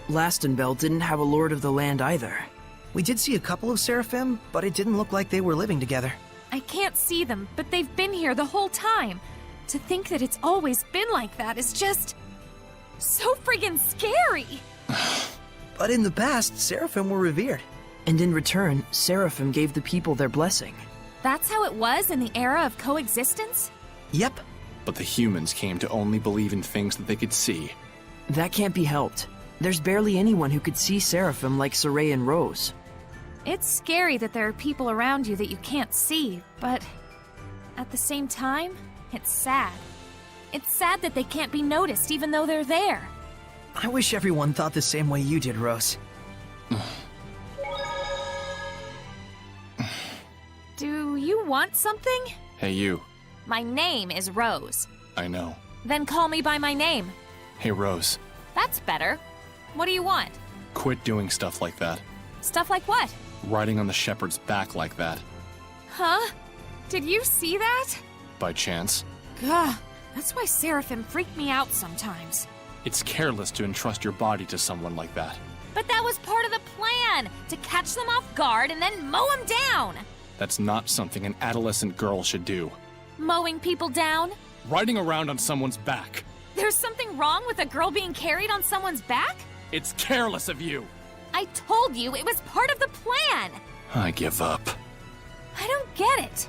Lastenbell didn't have a lord of the land either. We did see a couple of Seraphim, but it didn't look like they were living together. I can't see them, but they've been here the whole time. To think that it's always been like that is just... so friggin' scary! But in the past, Seraphim were revered. And in return, Seraphim gave the people their blessing. That's how it was in the era of coexistence? Yep. But the humans came to only believe in things that they could see. That can't be helped. There's barely anyone who could see Seraphim like Saray and Rose. It's scary that there are people around you that you can't see, but at the same time, it's sad. It's sad that they can't be noticed even though they're there. I wish everyone thought the same way you did, Rose. Do you want something? Hey, you. My name is Rose. I know. Then call me by my name. Hey, Rose. That's better. What do you want? Quit doing stuff like that. Stuff like what? Riding on the shepherd's back like that. Huh? Did you see that? By chance. Gah, that's why Seraphim freak me out sometimes. It's careless to entrust your body to someone like that. But that was part of the plan! To catch them off guard and then mow them down! That's not something an adolescent girl should do. Mowing people down? Riding around on someone's back. There's something wrong with a girl being carried on someone's back? It's careless of you. I told you it was part of the plan! I give up. I don't get it.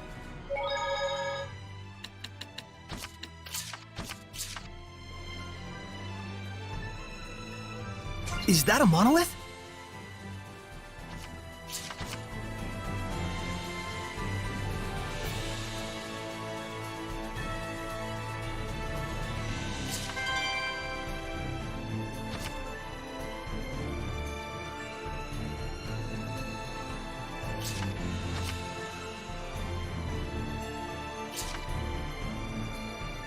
Is that a monolith?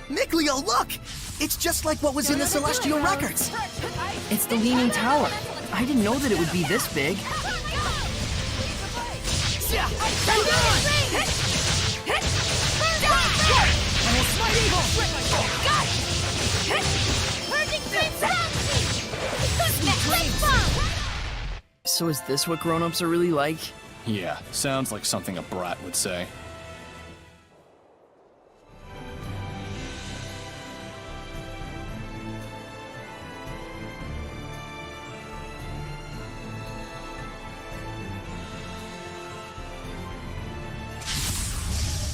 Mikleo, look! It's just like what was in the Celestial Records. It's the Leaning Tower. I didn't know that it would be this big. So is this what grown-ups are really like? Yeah, sounds like something a brat would say.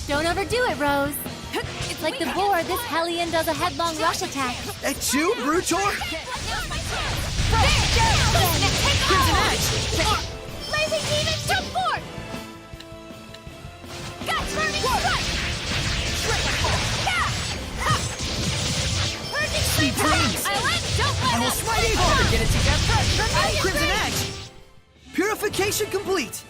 Don't overdo it, Rose. Like the boar, this hellion does a headlong rush attack. At you, Brutor? Crimson Edge! Blazing Demon, jump forward! Got turning strike! Speed dreams! Don't I will smite evil! up! Get it together! Crimson Edge! Purification complete!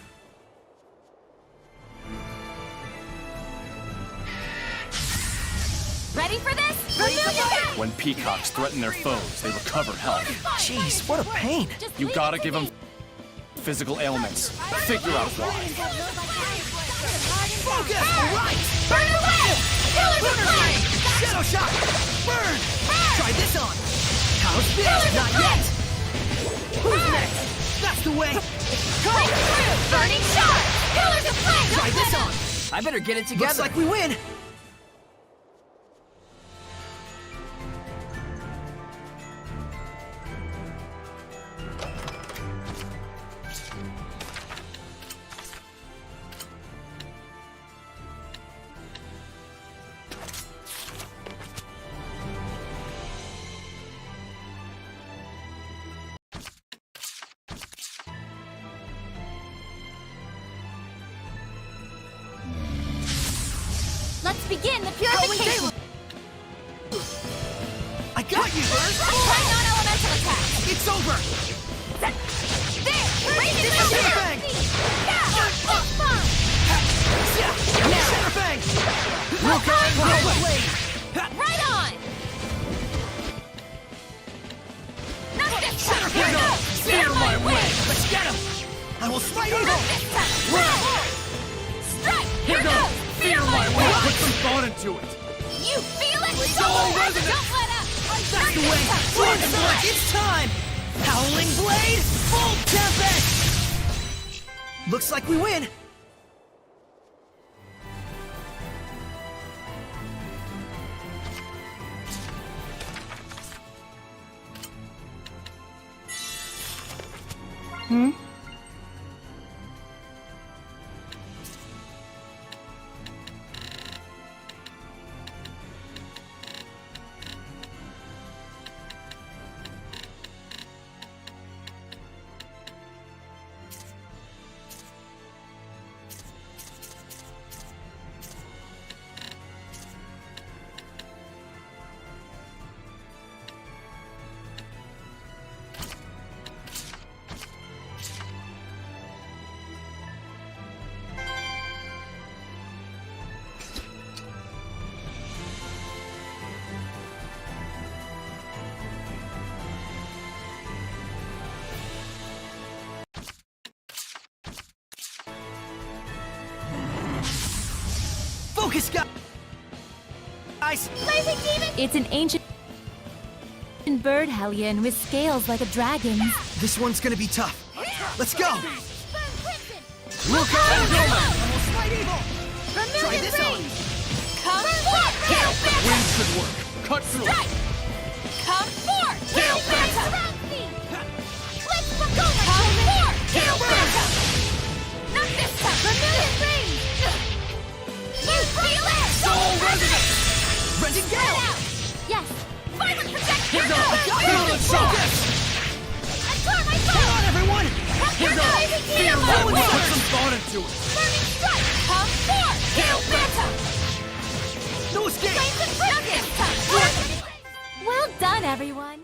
Ready for this? When peacocks threaten their foes, they recover health. Jeez, what a pain! You gotta give them physical ailments. Figure out why. Focus! Right! Burn away! Killers of flame! Shadow shot! Burn! Try this on! How's this? Not yet! Who's next? That's the way! Go! Burning shot! Killers of flame! Try this on! I better get it together. Looks like we win! Let's begin the purification! I got you, Bird! Try non-elemental attack! It's over! There! Raise it Center up! Fang! Center Fang! Right on! Not this time! Here goes! Steer my way! Let's get him! I will smite evil! Not this time! Strike! Here goes! Fear my way! Put some thought into it! You feel it? Go, Resident! Don't let up! That's the way! Dragon Blade! It's time! Howling Blade! Full Tempest! Looks like we win! Focus, guys! Blazing demon! It's an ancient bird hellion with scales like a dragon's. This one's gonna be tough. Let's go! Look out, Almost right evil! Try this on! Come forth, Gale Phantom! Wind should work. Cut through. Strike! Come forth, Gale Phantom! Let's go! Come forth, Gale Phantom! Not this time! Vermilion Rain! You feel it! Soul resonance. Rending Gale! Yes! Violent protection! Here goes. Violent shock. I tore my Hang soul! on, everyone! Here goes. Feel my wind. Put some thought into it. Burning strike! Come forth, Gale Phantom! No escape! Not this time! Well done, everyone!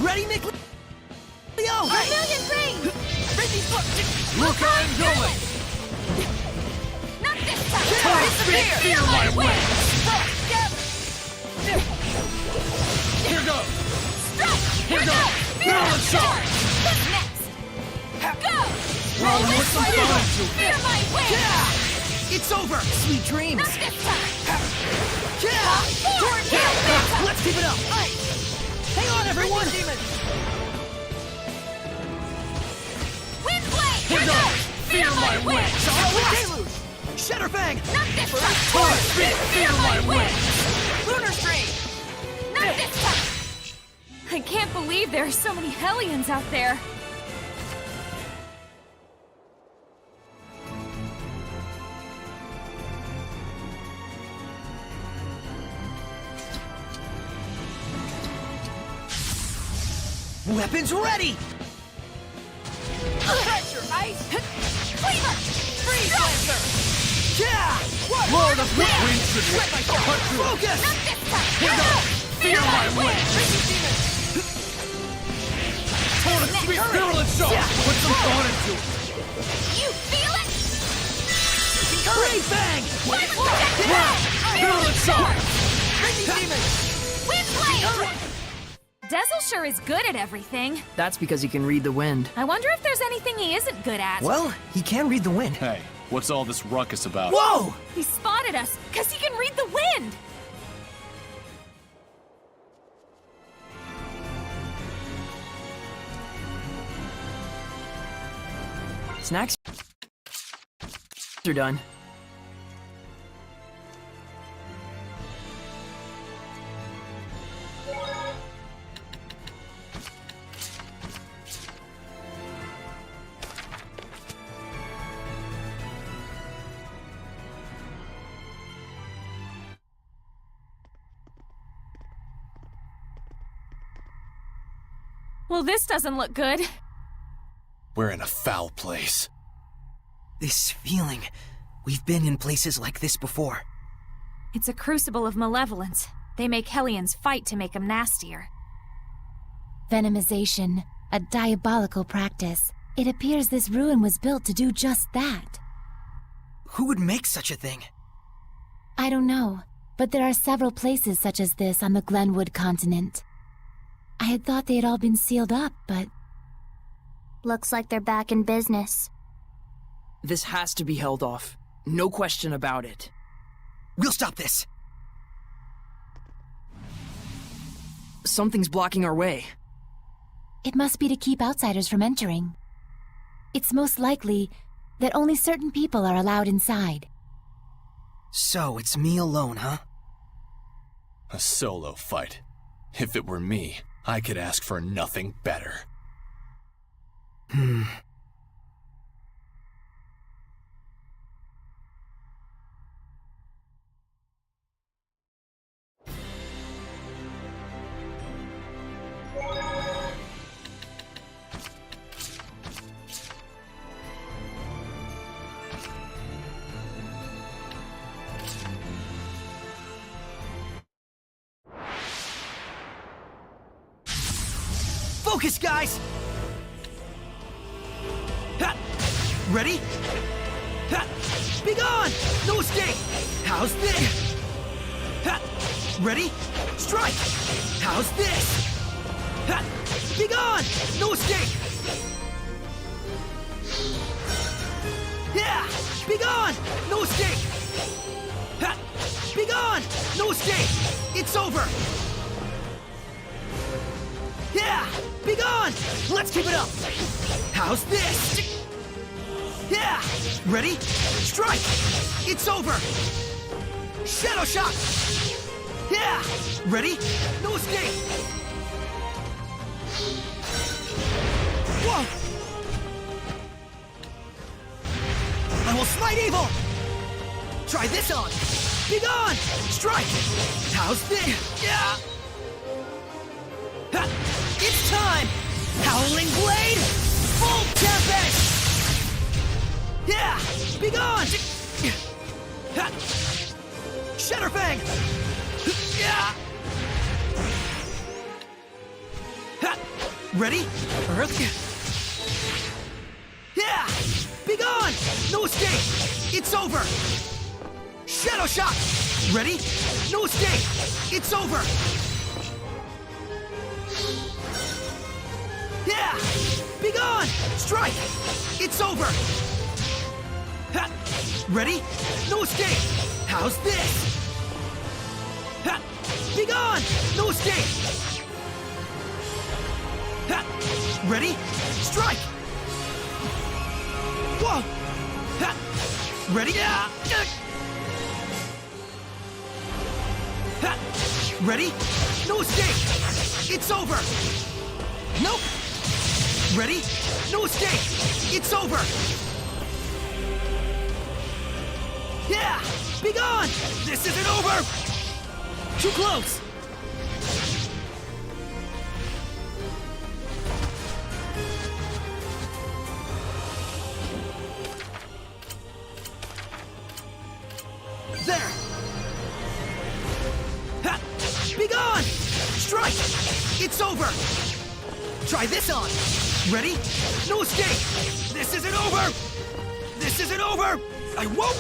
Ready, Nick? Leo! Vermilion Rain! Look, I'm going. Not this time! Disappear. Feel my wind. Here goes. Here goes. Violent shock. What's next? Go! Roll with some thought into it. Fear my way! Yeah! It's over! Sweet dreams! Not this time! Yeah! Forward, Gale Phantom! Let's keep it up! Hang on, everyone! Wind Blade! Here goes. Feel my wind. Deluge! Shatterfang! Not this time! Torch spit. Feel my wind. Lunar Stream! Not this time! I can't believe there are so many Hellions out there. Weapons ready! Pressure, ice! Cleaver! Freeze Lancer! Yeah! Lord of Wind should work. Cut through. Focus! Not this time! Here goes. Feel my wind. Torn spit. Virulent shock. Put some thought into it. You feel it? Great Bang! Wind Blade! Virulent shock. Wind Blade! Dazzle sure is good at everything. That's because he can read the wind. I wonder if there's anything he isn't good at. Well, he can read the wind. Hey, what's all this ruckus about? Whoa! He spotted us, because he can read the wind! Snacks are done. Well, this doesn't look good. We're in a foul place. This feeling. We've been in places like this before. It's a crucible of malevolence. They make Hellions fight to make them nastier. Venomization, a diabolical practice. It appears this ruin was built to do just that. Who would make such a thing? I don't know, but there are several places such as this on the Glenwood continent. I had thought they had all been sealed up, but... Looks like they're back in business. This has to be held off. No question about it. We'll stop this! Something's blocking our way. It must be to keep outsiders from entering. It's most likely that only certain people are allowed inside. So, it's me alone, huh? A solo fight. If it were me, I could ask for nothing better. Focus, guys! Ha! Ready? Ha! Be gone! No escape! How's this? Ha! Ready? Strike! How's this? Ha! Be gone! No escape! Yeah! Be gone! No escape! Ha! Be gone! No escape! It's over! Yeah! Be gone! Let's keep it up! How's this? Yeah! Ready? Strike! It's over! Shadow shot! Yeah! Ready? No escape! Whoa! I will smite evil! Try this on! Be gone! Strike! How's this? Yeah! Ha! It's time! Howling Blade! Full Tempest! Yeah! Be gone! Ha! Shatterfang! Yeah! Ha! Ready? Earth? Yeah! Be gone! No escape! It's over! Shadow Shot! Ready? No escape! It's over! Yeah! Be gone! Strike! It's over! Ha! Ready? No escape! How's this? Ha! Be gone! No escape! Ha! Ready? Strike! Whoa! Ha! Ready? Yeah! Ha! Ready? No escape! It's over! Nope! Ready? No escape! It's over! Yeah! Be gone! This isn't over! Too close! There! Ha! Be gone! Strike! It's over! Try this on! Ready? No escape! This isn't over! This isn't over! I won't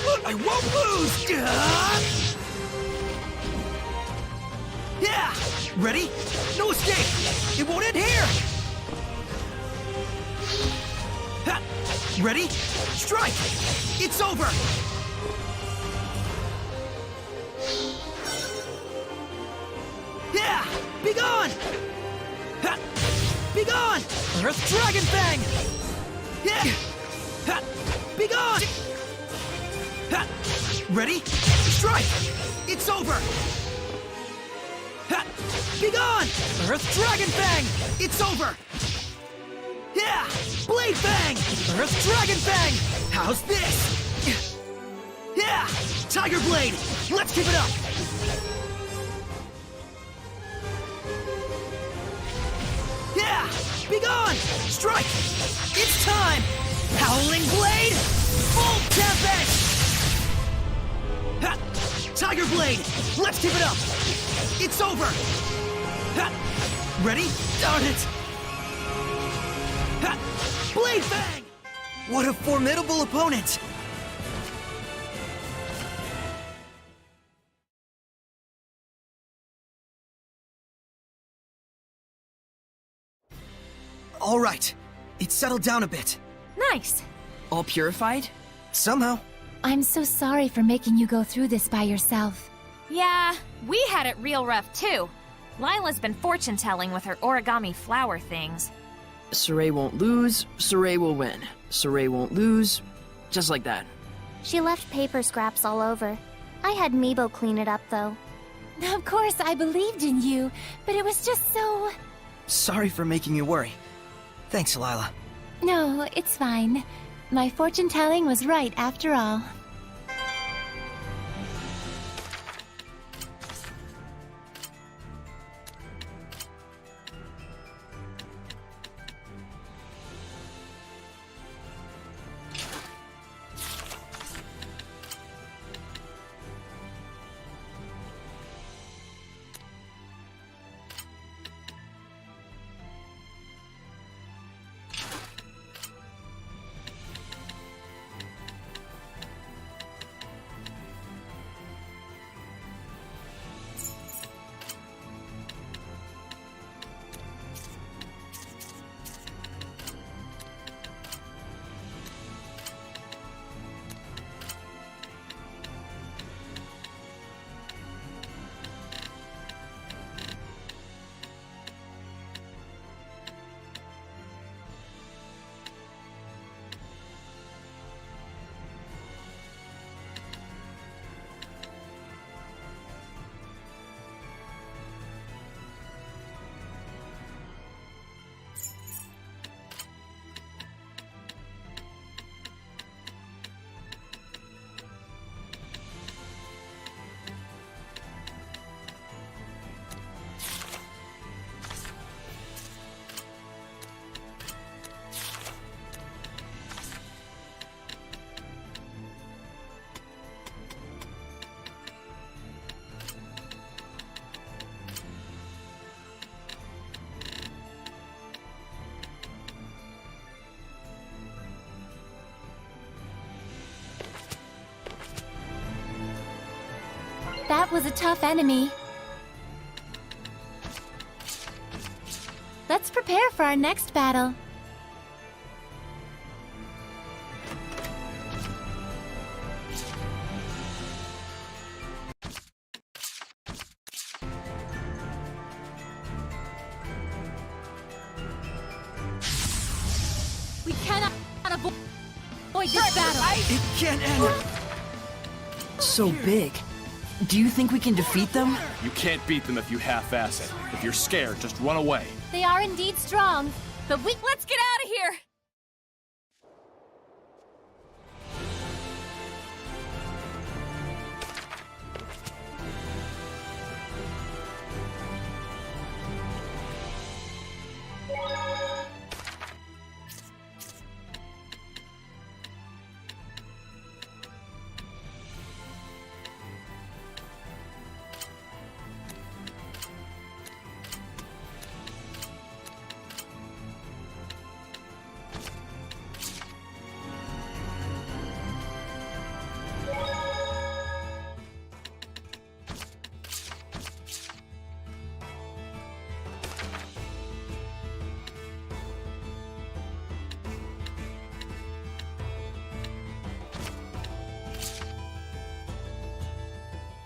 lose! Yeah! Ready? No escape! It won't end here! Ha! Ready? Strike! It's over! Yeah! Be gone! Ha! Be gone! Earth Dragon Fang! Yeah! Ha! Be gone! Ha! Ready? Strike! It's over! Ha! Be gone! Earth Dragon Fang! It's over! Yeah! Blade Fang! Earth Dragon Fang! How's this? Yeah! Tiger Blade! Let's keep it up! Yeah! Be gone! Strike! It's time! Howling Blade! Full Tempest! Ha! Tiger Blade! Let's keep it up! It's over! Ha! Ready? Darn it! Ha! Blade Fang! What a formidable opponent! All right. It's settled down a bit. Nice. All purified? Somehow. I'm so sorry for making you go through this by yourself. Yeah, we had it real rough too. Lila's been fortune-telling with her origami flower things. Saray won't lose, Saray will win. Saray won't lose, just like that. She left paper scraps all over. I had Meebo clean it up, though. Of course, I believed in you, but it was just so... Sorry for making you worry. Thanks, Lila. No, it's fine. My fortune-telling was right after all. That was a tough enemy. Let's prepare for our next battle. We cannot avoid this battle. It can't end. So big. Do you think we can defeat them? You can't beat them if you half-ass it. If you're scared, just run away. They are indeed strong, but Let's get out of here!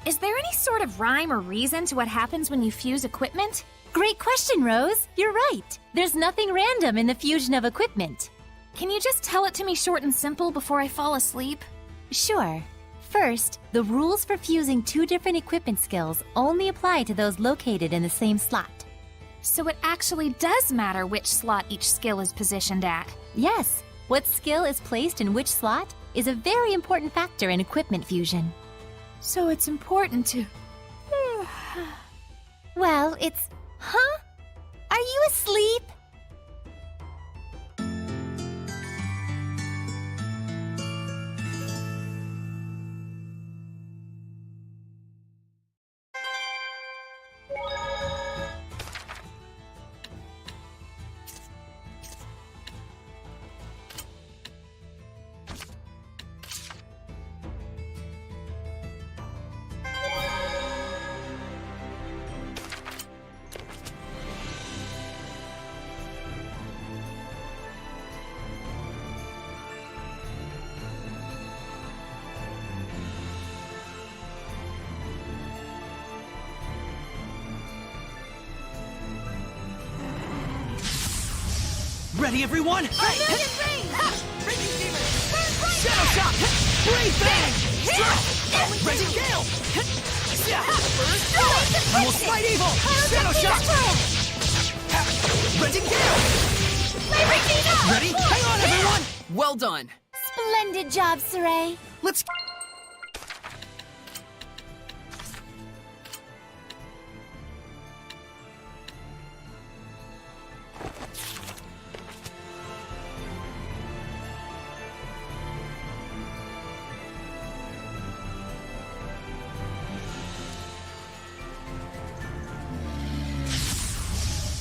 Is there any sort of rhyme or reason to what happens when you fuse equipment? Great question, Rose. You're right. There's nothing random in the fusion of equipment. Can you just tell it to me short and simple before I fall asleep? Sure. First, the rules for fusing two different equipment skills only apply to those located in the same slot. So it actually does matter which slot each skill is positioned at. Yes, what skill is placed in which slot is a very important factor in equipment fusion. So it's important to... Well, it's... Huh? Are you asleep? Ready, everyone? Vermilion Rain! Raging Demon! Shadow Shot! Blade Bang! Raging Gale! Almost Fight Evil! Shadow Shot! Raging Gale! Ready? Hang on, everyone! Well done. Splendid job, Saray. Let's...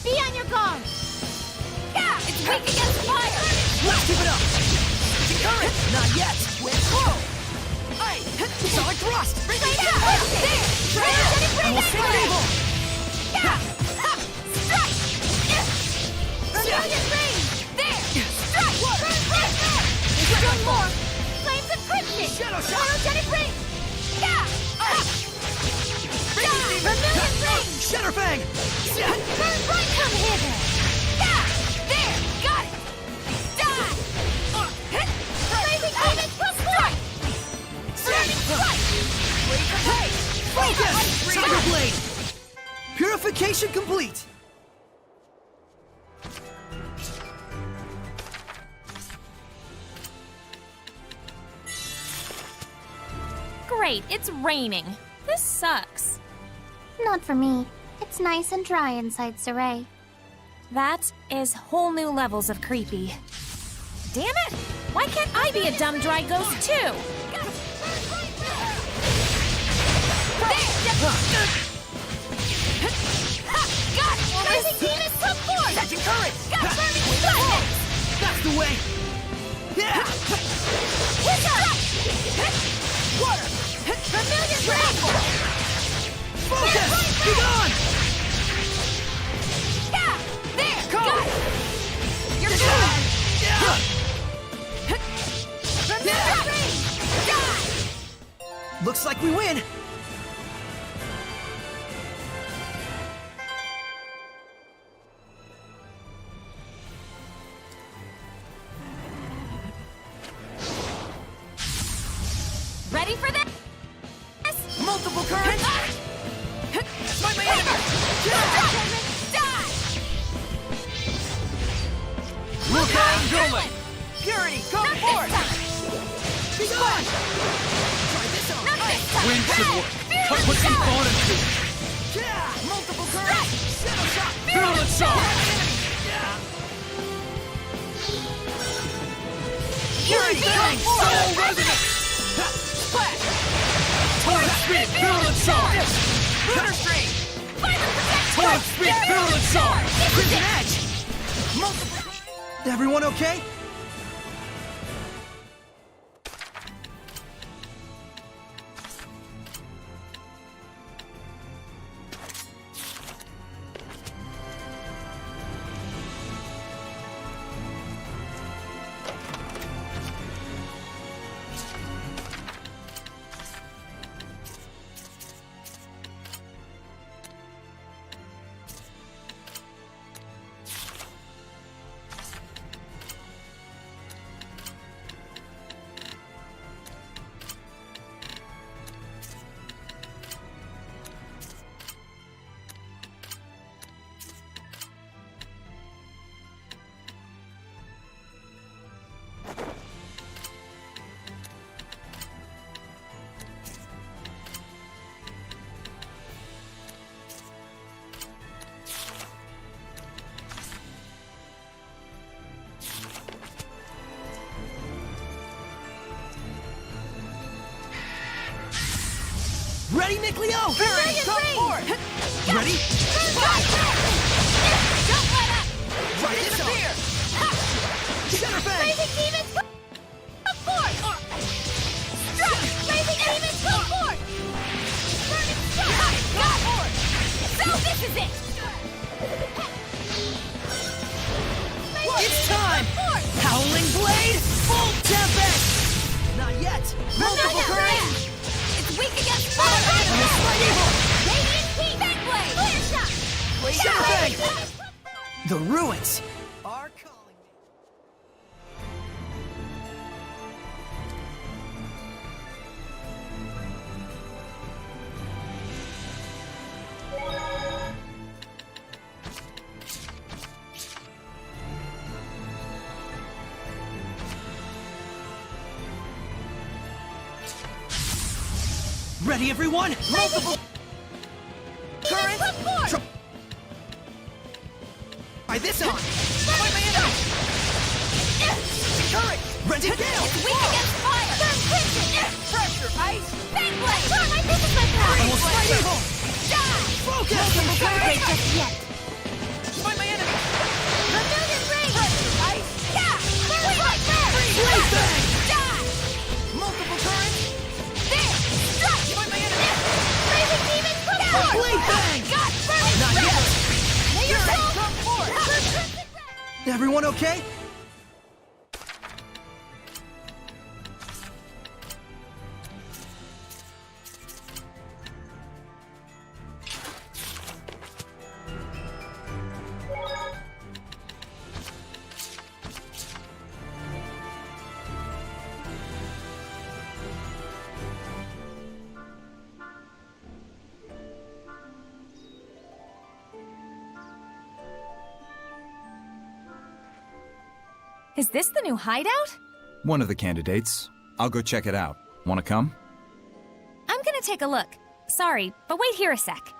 Be on your guard! Yeah! It's weak against fire! Let's keep it up! Current! Not yet! We're slow! Hey! Solid Thrust! There! Almost Fight Evil! Strike! Vermilion Rain! There! Strike! Strike more! Flames of Crimson! Shadow Shot! Photogenic Ring! Vermilion Rain! Shatterfang! Burn Bright, come hither! There! Got it! Die! Blazing Demon, come strike! Burning Strike! Hey! Focus! Tiger Blade! Purification complete! Great, it's raining. This sucks. Not for me. It's nice and dry inside Saray. That is whole new levels of creepy. Damn it! Why can't I be a dumb dry ghost too? Got it! Blazing Demon, come forth! Catching current! Got burning strike! That's the way! Yeah! Water! Vermilion Rain! Focus! Be gone! There! Go! Got it! You're good! Vermilion Rain! Die! Looks like we win! Ready for this? Multiple currents! Fight my enemy! Die! Look out, Gulling! Purity, come Not forth! this time! Be gone! Try this on! Not this time! Wind should work. Fearless Put some Shot! thought into it. Yeah! Multiple currents! Shadow Shot! Fearless Shot! Purity Bang! Soul Resonance! Splash! Torrent Speed! Fearless Shot! Lunar Stream! Torrent Speed! Fearless Shot! Crimson Edge! Multiple... Everyone okay? Ready, Nick Leo? Vermilion Come Rain! forward! Ready? Don't let up! Try this on! Shatterfang! Blazing Demons, come forth! Strike! Blazing Demons, come forth! Burning Strike! Got it! So this is it! It's time! Howling Blade! Full Tempest! Not yet! Multiple currents! It's weak against fire! Fight Evil! Radiant Heat! Vent Blade! Clear Shot! Shatterfang! The ruins are calling me. Ready, everyone? Multiple current. Try this on. Fight my enemy. Current. Rented gale. Weak against fire! Burn crimson! Pressure. Ice. Bang blade! Turn, I think it's my power! Almost fighting. Die! Focus. Wait just yet! Fight my enemy. Vermilion ring! Pressure. Ice. Yeah! Burn like that! Blade bang. Die! Multiple currents. There! Strike! Fight my enemy. Raising demons, come forth! Blade bang. God, burning Not red! yet. May your Fury, soul come forth. burn crimson red! Everyone okay? Is this the new hideout? One of the candidates. I'll go check it out. Wanna come? I'm gonna take a look. Sorry, but wait here a sec.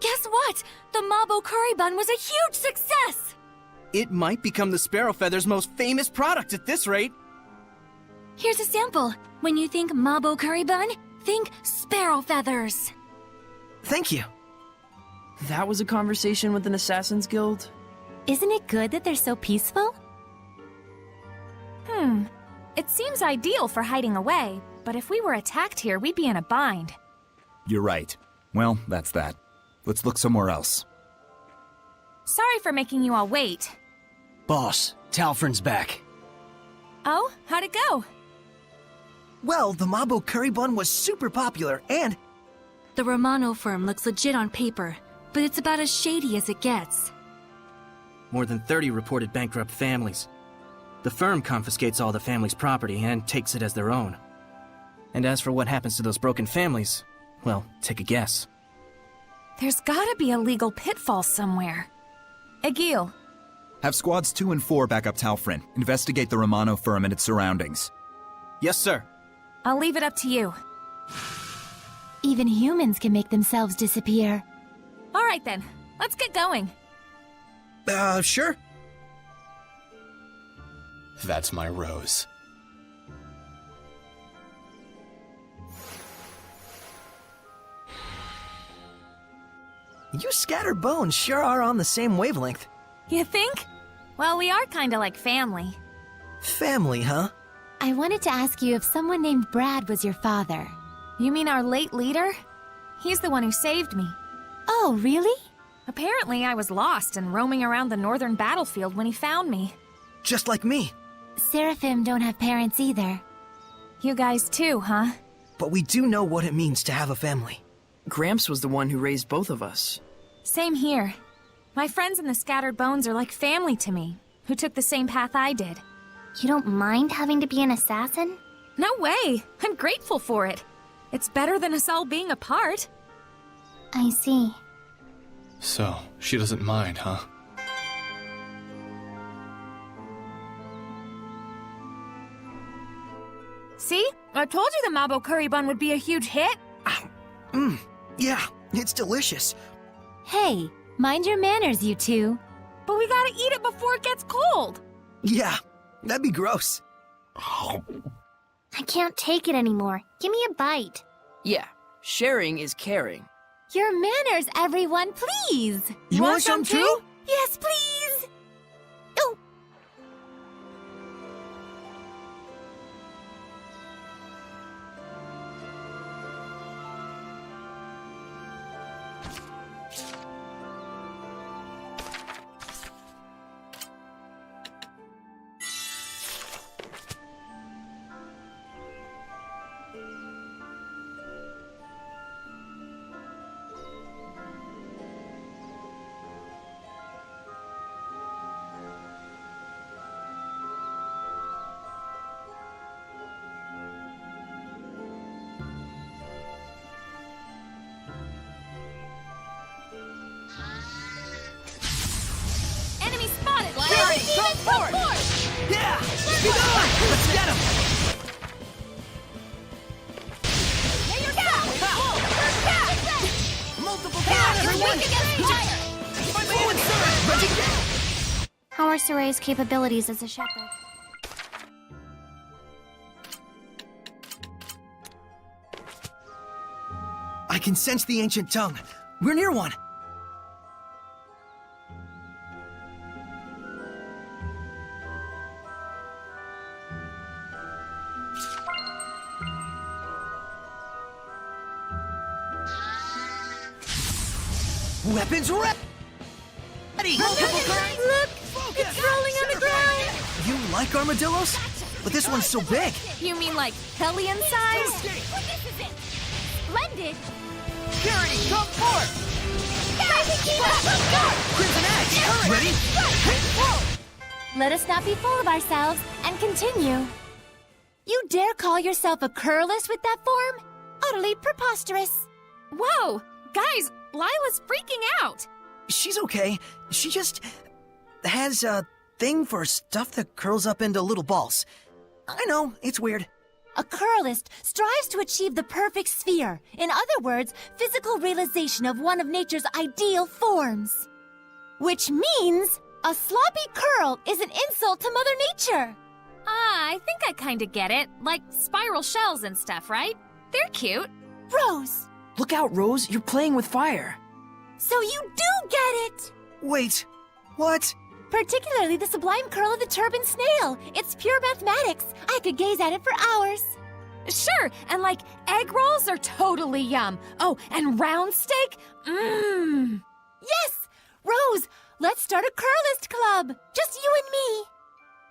Guess what? The Mabo curry bun was a huge success! It might become the Sparrow Feather's most famous product at this rate. Here's a sample. When you think Mabo curry bun, think sparrow feathers. Thank you. That was a conversation with an Assassin's Guild? Isn't it good that they're so peaceful? It seems ideal for hiding away, but if we were attacked here, we'd be in a bind. You're right. Well, that's that. Let's look somewhere else. Sorry for making you all wait. Boss, Talfrin's back. Oh, how'd it go? Well, the Mabo curry bun was super popular, and The Romano firm looks legit on paper, but it's about as shady as it gets. More than 30 reported bankrupt families. The firm confiscates all the family's property and takes it as their own. And as for what happens to those broken families, well, take a guess. There's gotta be a legal pitfall somewhere. Egil, Have squads 2 and 4 back up Talfrin. Investigate the Romano firm and its surroundings. Yes, sir. I'll leave it up to you. Even humans can make themselves disappear. All right then, let's get going. Sure. That's my rose. You scattered bones sure are on the same wavelength. You think? Well, we are kinda like family. Family, huh? I wanted to ask you if someone named Brad was your father. You mean our late leader? He's the one who saved me. Oh, really? Apparently, I was lost and roaming around the northern battlefield when he found me. Just like me. Seraphim don't have parents either. You guys too, huh? But we do know what it means to have a family. Gramps was the one who raised both of us. Same here. My friends in the Scattered Bones are like family to me, who took the same path I did. You don't mind having to be an assassin? No way! I'm grateful for it. It's better than us all being apart. I see. So, she doesn't mind, huh? See? I told you the Mabo curry bun would be a huge hit. Yeah, it's delicious. Hey, mind your manners, you two. But we gotta eat it before it gets cold. Yeah, that'd be gross. I can't take it anymore. Give me a bite. Yeah, sharing is caring. Your manners, everyone, please! You want some too? Yes, please! Oh! Enemy spotted! Fury, come forward! Yeah! Keep going! Let's get him! Multiple power, everyone! Forward, sir! Ready? How are Soray's capabilities as a shepherd? I can sense the ancient tongue. We're near one. Weapons ready! Multiple currents! Look! Focus! It's rolling on the ground! You like armadillos? But this one's so big. You mean like Hellion size? Splendid! Fury, come forth! Crimson Edge, ready? Let us not be full of ourselves and continue. You dare call yourself a curlist with that form? Utterly preposterous. Whoa! Guys, Lila's freaking out! She's okay. She just has a thing for stuff that curls up into little balls. I know, it's weird. A curlist strives to achieve the perfect sphere. In other words, physical realization of one of nature's ideal forms. Which means a sloppy curl is an insult to Mother Nature. Ah, I think I kinda get it. Like spiral shells and stuff, right? They're cute. Rose, Look out, Rose, you're playing with fire. so you do get it! Wait, what? Particularly the sublime curl of the turban snail. It's pure mathematics. I could gaze at it for hours. Sure, and like egg rolls are totally yum. Oh, and round steak? Mmm. Yes! Rose, let's start a curlist club. Just you and me.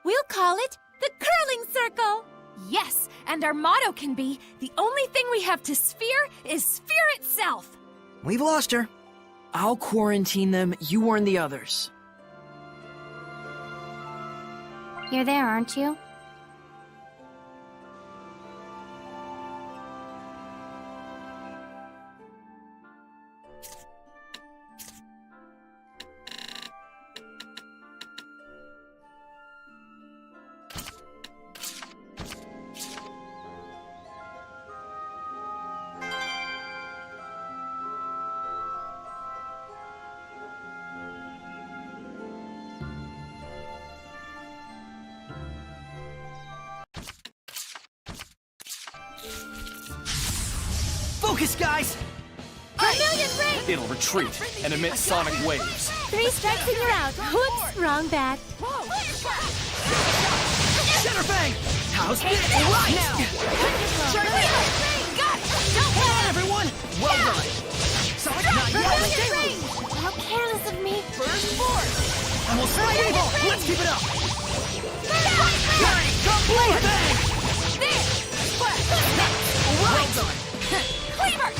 We'll call it the Curling Circle. Yes, and our motto can be, the only thing we have to sphere is sphere itself. We've lost her. I'll quarantine them, you warn the others. You're there, aren't you? Focus, guys! It'll retreat and emit sonic waves. 3 strikes and you're out. Whoops, wrong bat. Shatterfang! How's this? Right now! Got it! Come on, everyone! Well done! Sonic, not yet! How careless of me. First force! Almost evil! Let's keep it up! Fury, come blade bang! Well done! Cleaver!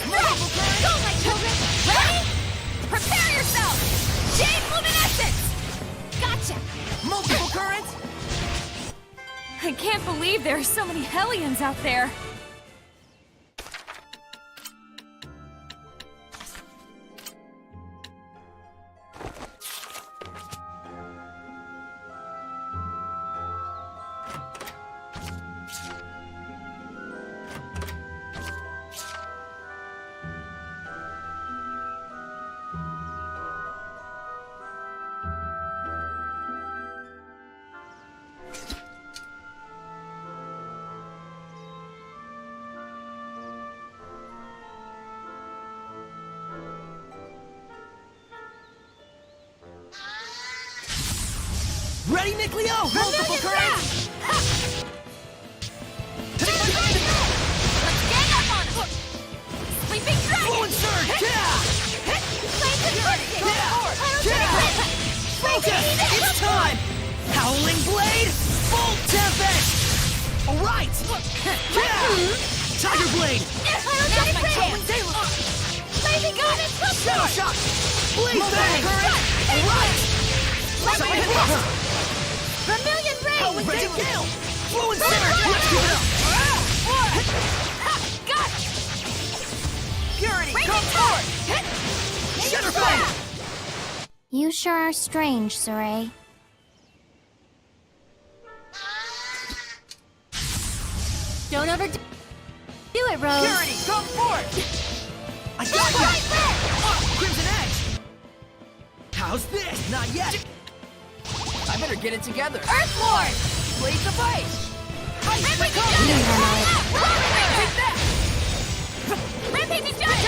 Go, my children! Ready? Prepare yourself! Jade Luminescence! Gotcha! Multiple currents! I can't believe there are so many Hellions out there. Ready, Nickleo? Multiple currents! Let's gang up on him! Sleeping dragon! Fluent surge! Yeah! Focus! It's time! Howling blade! Bolt tempest! Alright! Tiger blade! Shadow shock! Blade bang! Alright! Vermilion Ray! Ready gale! Fluent surge! Let's give it up! Got it! Purity! Come forward! Shatter fang! You sure are strange, Saray. Don't overdo it, Rose. Purity! Come forward! I got you! Crimson Edge! How's this? Not yet! I better get it together. Earthborn! Blades of ice! Rampaging Giant!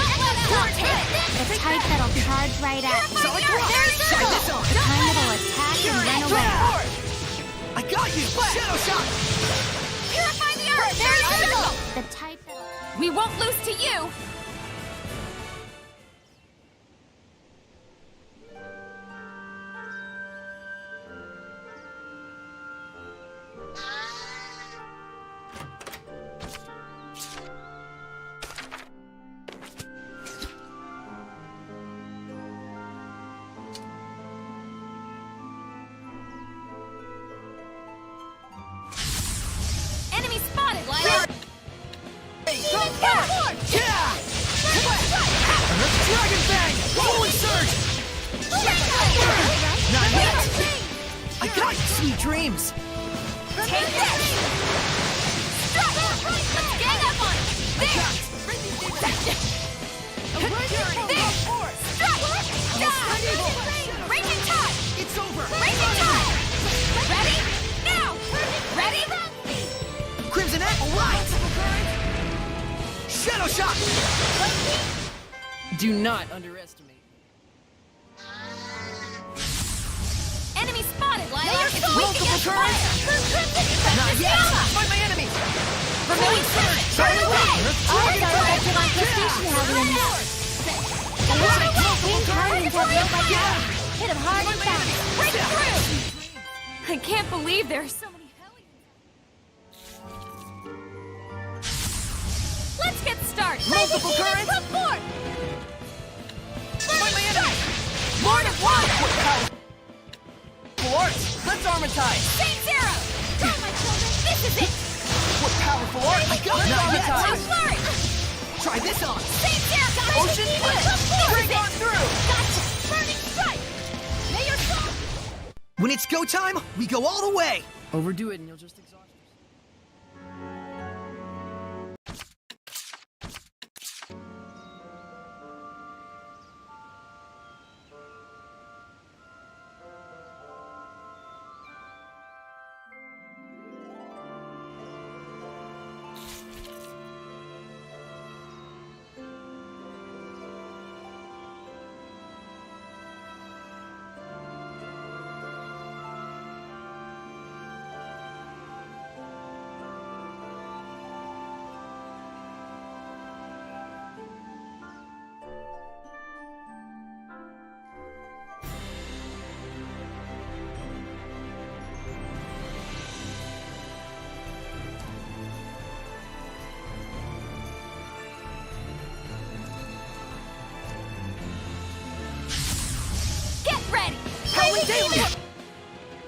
The type that'll charge right at you. Solid rock! Try this on! The kind that'll attack and run away. I got you! Shadow shot! Purify the earth! There's The type that'll... We won't lose to you! Enemy spotted! Dragon Fang! Rolling Surge! Not yet! I got you! Sweet dreams! Take this! Let's gang up on him! There! Raging Tide! It's over! Raging Tide! Ready? Now! Ready? Crimson Edge! Alright! Shadow Shock! Do not underestimate. Enemy spotted, Lilac! It's weak multiple against currents. fire! Not yet! Fight my enemy! Vermilion Surge! Burn away! Dragon Fang! Hit him hard and fast. Break through! I can't believe there are so many Hellions. Let's get started! Multiple currents. Come forth! Fight my enemy! Lord of Water! Force! Let's Armatize! Saint Zero! Go, my children! This is it! What powerful art! I got it! Now Armatize! flurry! Try this on! Saint Zero! Ocean Blitz! Break on through! Gotcha! Burning Strike! May your soul... When it's go time, we go all the way! Overdo it and you'll just exhaust yourself. Get ready! Howling Deluge!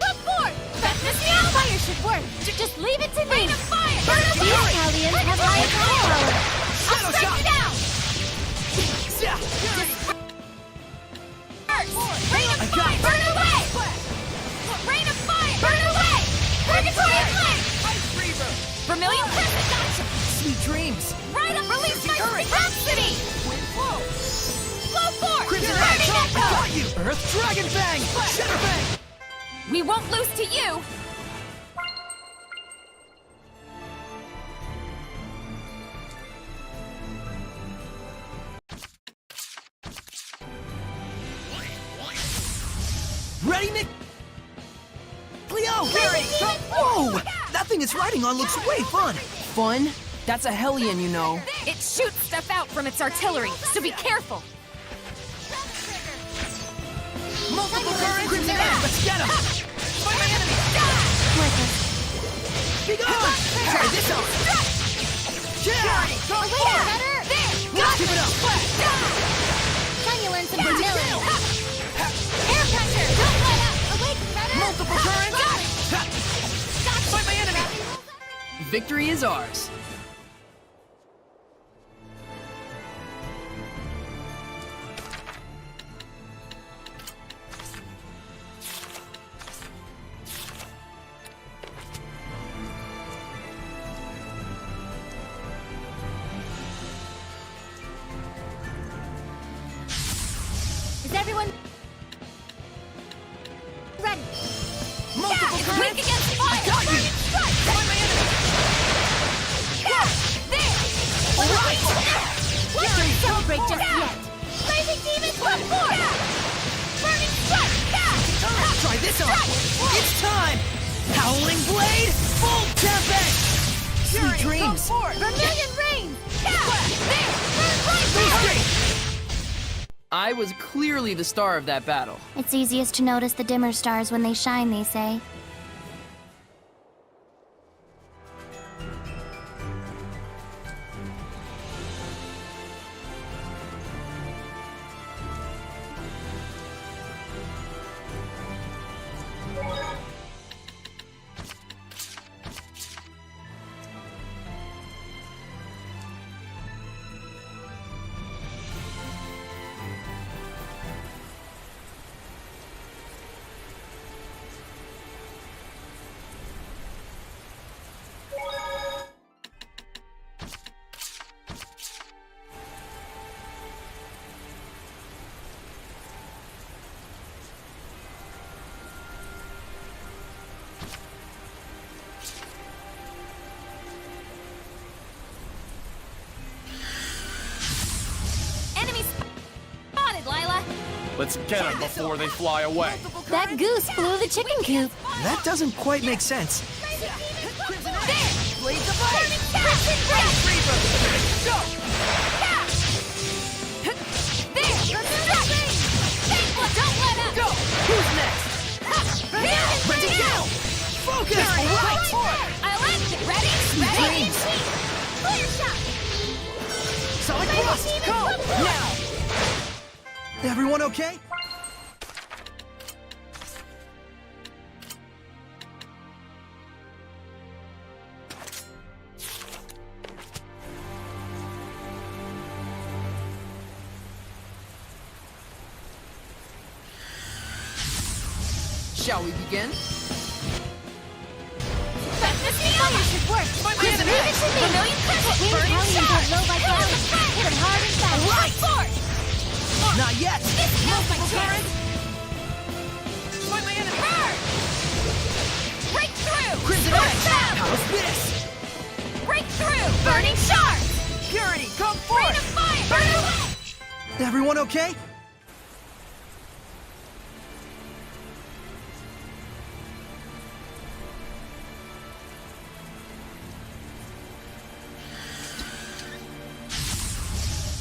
Come forth! Fatness now! Fire should work. Just leave it to me. Rain of fire! Burn away! These Hellions have high attack power. I'll strike you down! Yeah. First! Rain of I got fire! it. Burn away! Rain of fire! Burn away! Purgatory flame! Vermilion Crescent! Gotcha! Sweet dreams! Right up! Release my Current. Rhapsody! Wind flow! Flow forth! Crimson Edge! Burning I Echo! got you! Earth Dragon Fang! Shatter Fang! We won't lose to you! Ready, Nick? Cleo! Whoa! That thing it's riding on looks way fun! Fun? That's a Hellion, you know. It shoots stuff out from its artillery, so be careful. Multiple currents! Crimson Ash, let's get him! Fight my enemy! Be gone! Try this out! Yeah! Go Better! Let's give it up! Time you learn some humility. Air pressure! Don't let up! Awaken, Better! Multiple currents! Fight my enemy! Victory is ours. Is everyone ready? Multiple It's currents! weak against fire! Got you! Fight my enemy! All right! Don't celebrate just yet! Blazing demons, come forth! Burning strike! Try this on! It's time! Howling Blade, full tempest! Sweet dreams! Vermilion rain! I was clearly the star of that battle. It's easiest to notice the dimmer stars when they shine, they say. Let's get them before they fly away. That goose flew the chicken coop. That doesn't quite make sense. Blades of ice! Who's next? Ready, go! Focus! Right! I'll end it. Ready? Dreams! Clear shot! Sonic Blast! Go! Now! Everyone okay? Shall we begin? Fire should work! Leave it to me! Vermilion Crescent! Wings Burning Hellion Star! don't know by fire! Hit 'em hard and fast! Right! Force! Not yet! Now's my Multiple chance! currents! Fight my enemy! Burn! Break through! Crimson Spark Edge! them! How's this? Break through! Burning Shards! Purity, come Rain forth! of fire! Burn away! Everyone okay?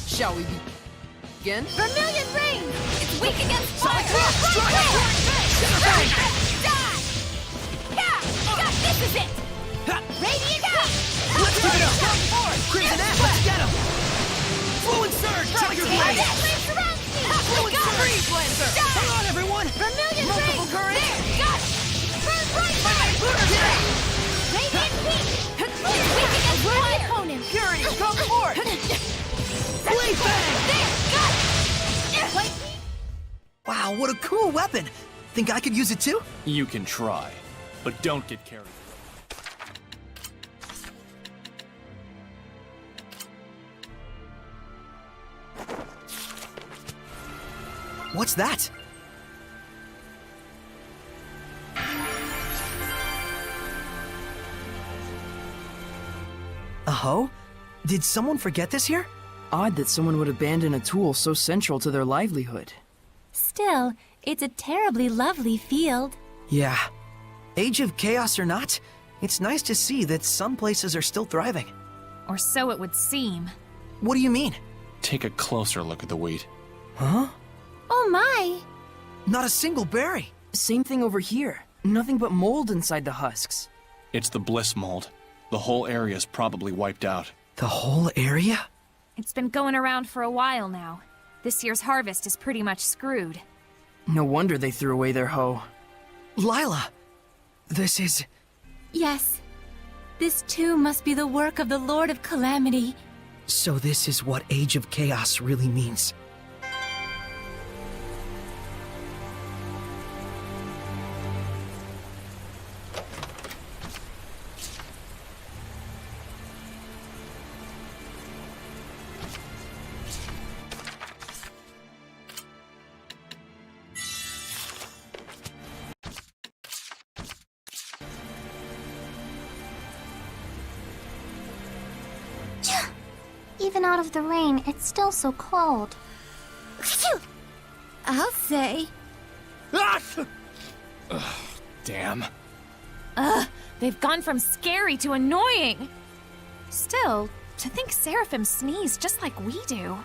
Shall we begin? Vermilion rain! It's weak against fire! Bang! Die! Yeah! Got this is it! Radiant Heat! Let's give it up! Crimson Ash, let's get him! Fluid Surge, Tiger Blade! Fluid Surge! Hang on, everyone! Vermilion Multiple rain! currents! Got it! Burn bright! Lunar Ray! Radiant heat! It's weak against fire! Opponent! Purity, come forth! Blade Bang! There! Got it! White heat! Wow, what a cool weapon! Think I could use it too? You can try, but don't get carried away. What's that? A hoe? Did someone forget this here? Odd that someone would abandon a tool so central to their livelihood. Still, it's a terribly lovely field. Yeah. Age of Chaos or not, it's nice to see that some places are still thriving. Or so it would seem. What do you mean? Take a closer look at the wheat. Huh? Oh my! Not a single berry. Same thing over here. Nothing but mold inside the husks. It's the bliss mold. The whole area's probably wiped out. The whole area? It's been going around for a while now. This year's harvest is pretty much screwed. No wonder they threw away their hoe. Lila! This is... Yes. This too must be the work of the Lord of Calamity. So this is what Age of Chaos really means. Even out of the rain, it's still so cold. I'll say. Damn. They've gone from scary to annoying. Still, to think Seraphim sneeze just like we do.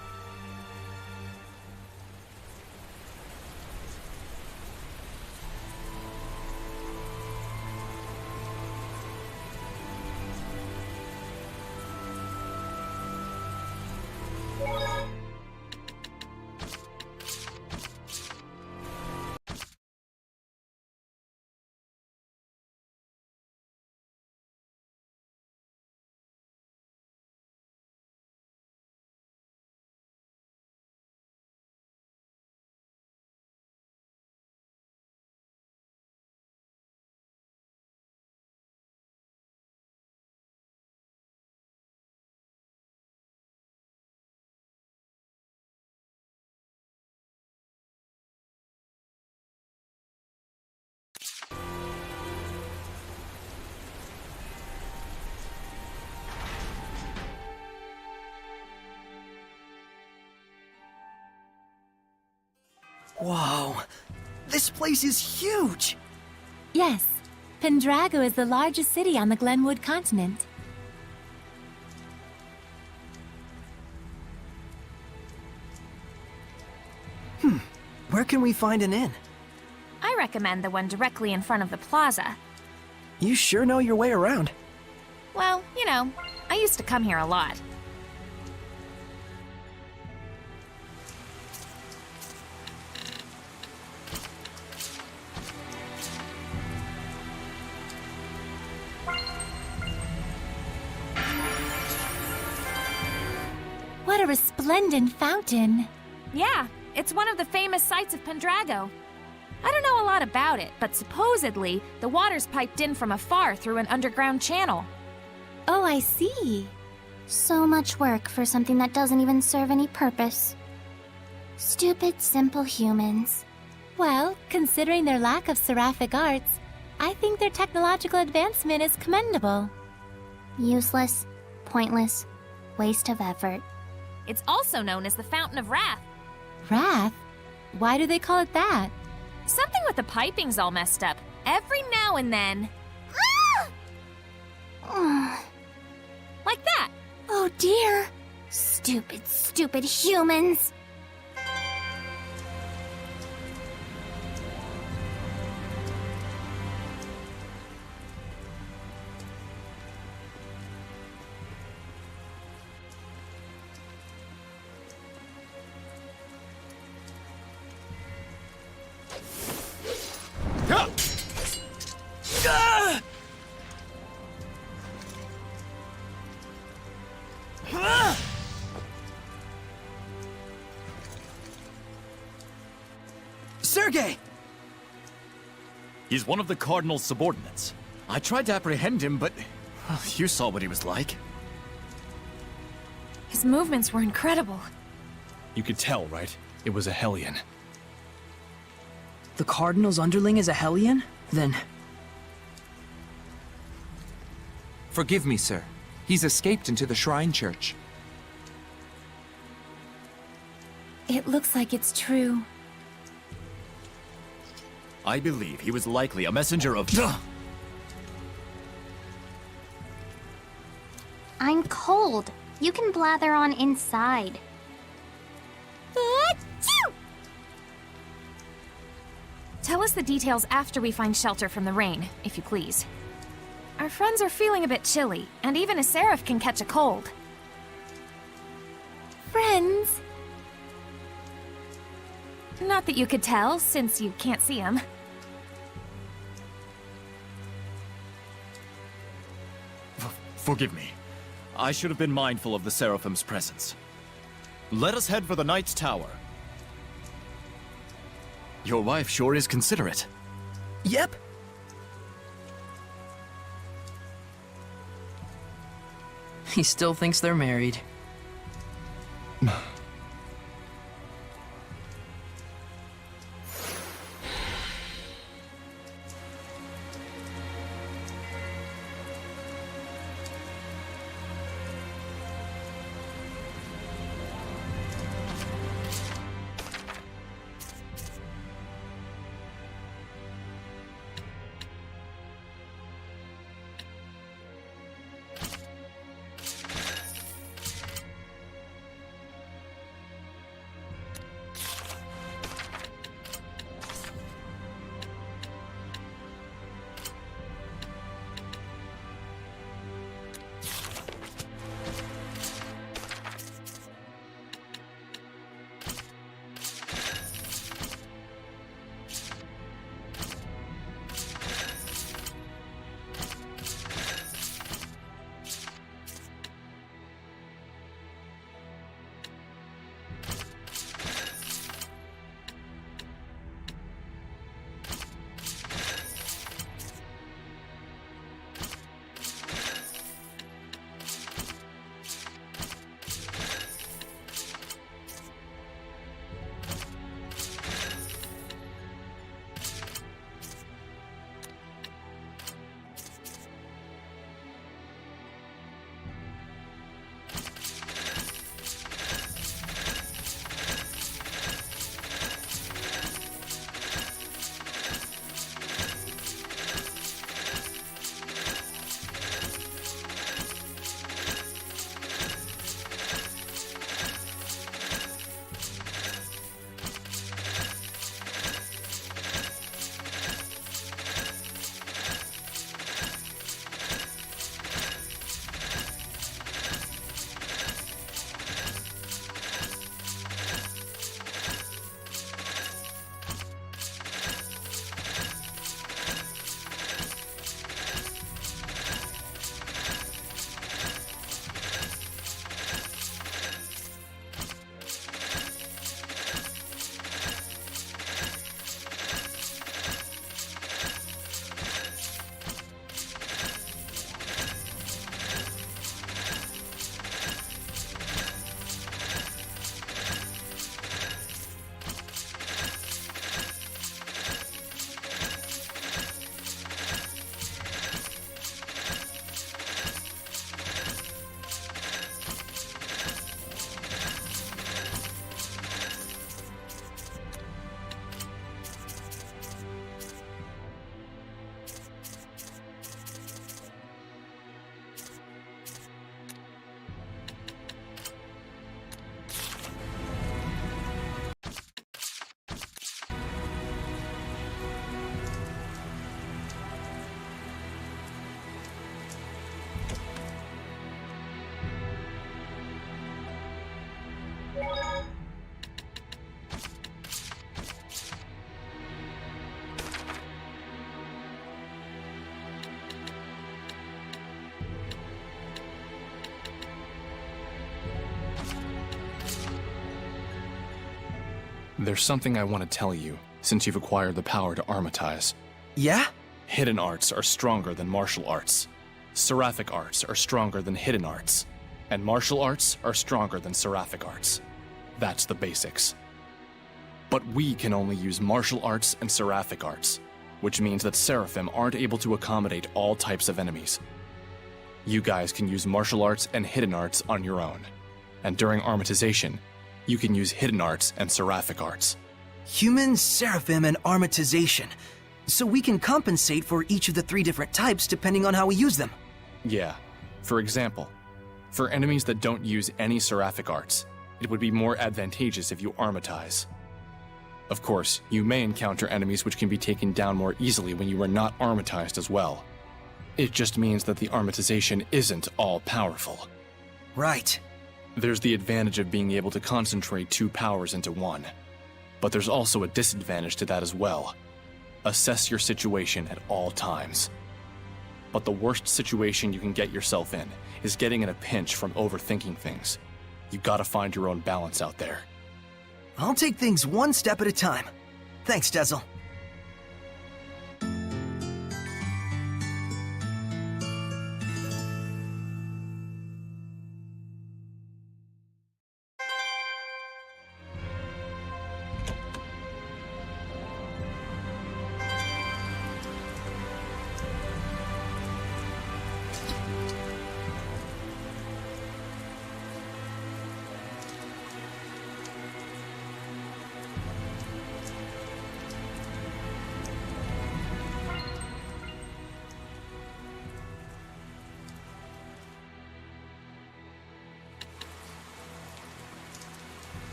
Whoa. This place is huge! Yes. Pendrago is the largest city on the Glenwood continent. Where can we find an inn? I recommend the one directly in front of the plaza. You sure know your way around. Well, you know, I used to come here a lot. What a resplendent fountain! Yeah, it's one of the famous sights of Pendrago. I don't know a lot about it, but supposedly, the water's piped in from afar through an underground channel. Oh, I see. So much work for something that doesn't even serve any purpose. Stupid, simple humans. Well, considering their lack of seraphic arts, I think their technological advancement is commendable. Useless, pointless, waste of effort. It's also known as the Fountain of Wrath. Wrath? Why do they call it that? Something with the piping's all messed up. Every now and then. Like that. Oh dear. Stupid, stupid humans. Sergei! He's one of the Cardinal's subordinates. I tried to apprehend him, but you saw what he was like. His movements were incredible. You could tell, right? It was a Hellion. The Cardinal's underling is a Hellion? Then... Forgive me, sir. He's escaped into the Shrine Church. It looks like it's true. I believe he was likely a messenger of... I'm cold. You can blather on inside. Achoo! Tell us the details after we find shelter from the rain, if you please. Our friends are feeling a bit chilly, and even a seraph can catch a cold. Friends. Not that you could tell, since you can't see them. Forgive me. I should have been mindful of the Seraphim's presence. Let us head for the Knight's Tower. Your wife sure is considerate. Yep. He still thinks they're married. There's something I want to tell you, since you've acquired the power to armatize. Yeah? Hidden arts are stronger than martial arts. Seraphic arts are stronger than hidden arts. And martial arts are stronger than seraphic arts. That's the basics. But we can only use martial arts and seraphic arts, which means that Seraphim aren't able to accommodate all types of enemies. You guys can use martial arts and hidden arts on your own. And during armatization, you can use hidden arts and seraphic arts. Human, Seraphim, and armatization. So we can compensate for each of the 3 different types depending on how we use them. Yeah. For example, For enemies that don't use any seraphic arts, it would be more advantageous if you armatize. Of course, you may encounter enemies which can be taken down more easily when you are not armatized as well. It just means that the armatization isn't all-powerful. Right. There's the advantage of being able to concentrate two powers into one. But there's also a disadvantage to that as well. Assess your situation at all times. But the worst situation you can get yourself in is getting in a pinch from overthinking things. You gotta find your own balance out there. I'll take things one step at a time. Thanks, Dezel.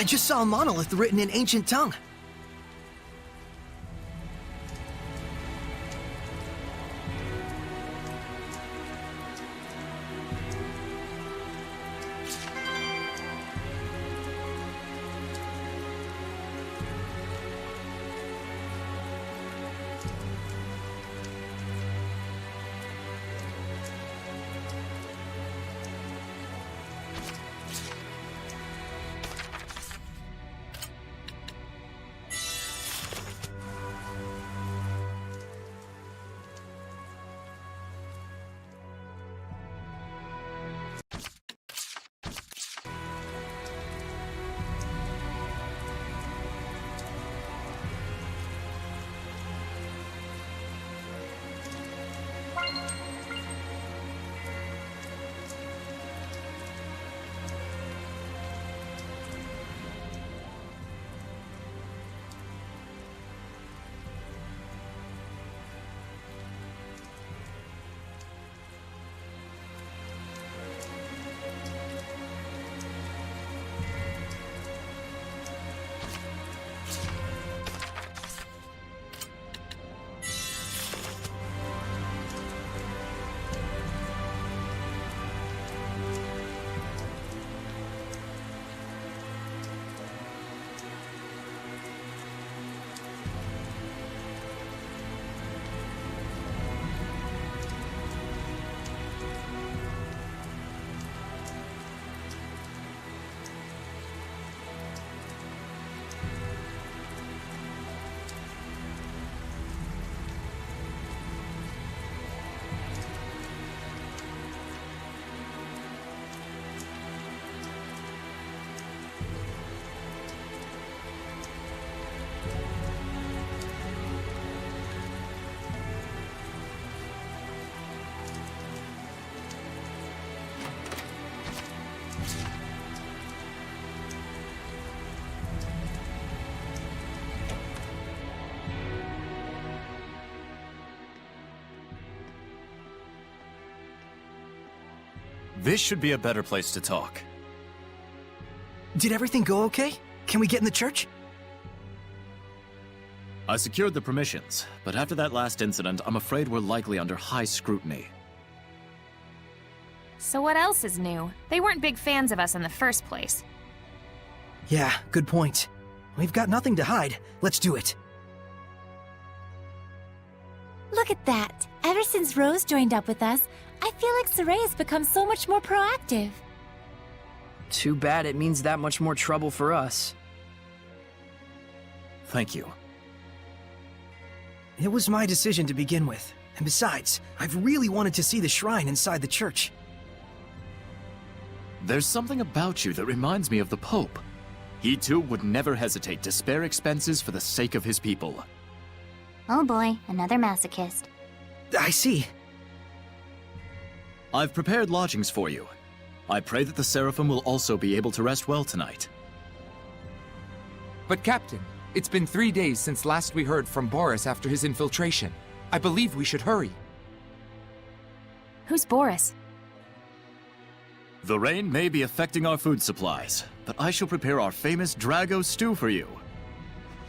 I just saw a monolith written in ancient tongue. This should be a better place to talk. Did everything go okay? Can we get in the church? I secured the permissions, but after that last incident, I'm afraid we're likely under high scrutiny. So what else is new? They weren't big fans of us in the first place. Yeah, good point. We've got nothing to hide. Let's do it. Look at that. Ever since Rose joined up with us, I feel like Saray has become so much more proactive. Too bad it means that much more trouble for us. Thank you. It was my decision to begin with. And besides, I've really wanted to see the shrine inside the church. There's something about you that reminds me of the Pope. He too would never hesitate to spare expenses for the sake of his people. Oh boy, another masochist. I see. I've prepared lodgings for you. I pray that the Seraphim will also be able to rest well tonight. But Captain, it's been 3 days since last we heard from Boris after his infiltration. I believe we should hurry. Who's Boris? The rain may be affecting our food supplies, but I shall prepare our famous Drago stew for you.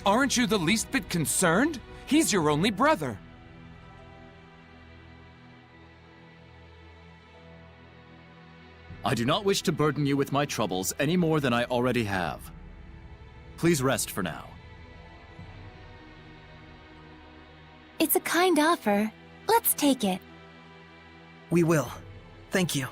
Aren't you the least bit concerned? He's your only brother. I do not wish to burden you with my troubles any more than I already have. Please rest for now. It's a kind offer. Let's take it. We will. Thank you.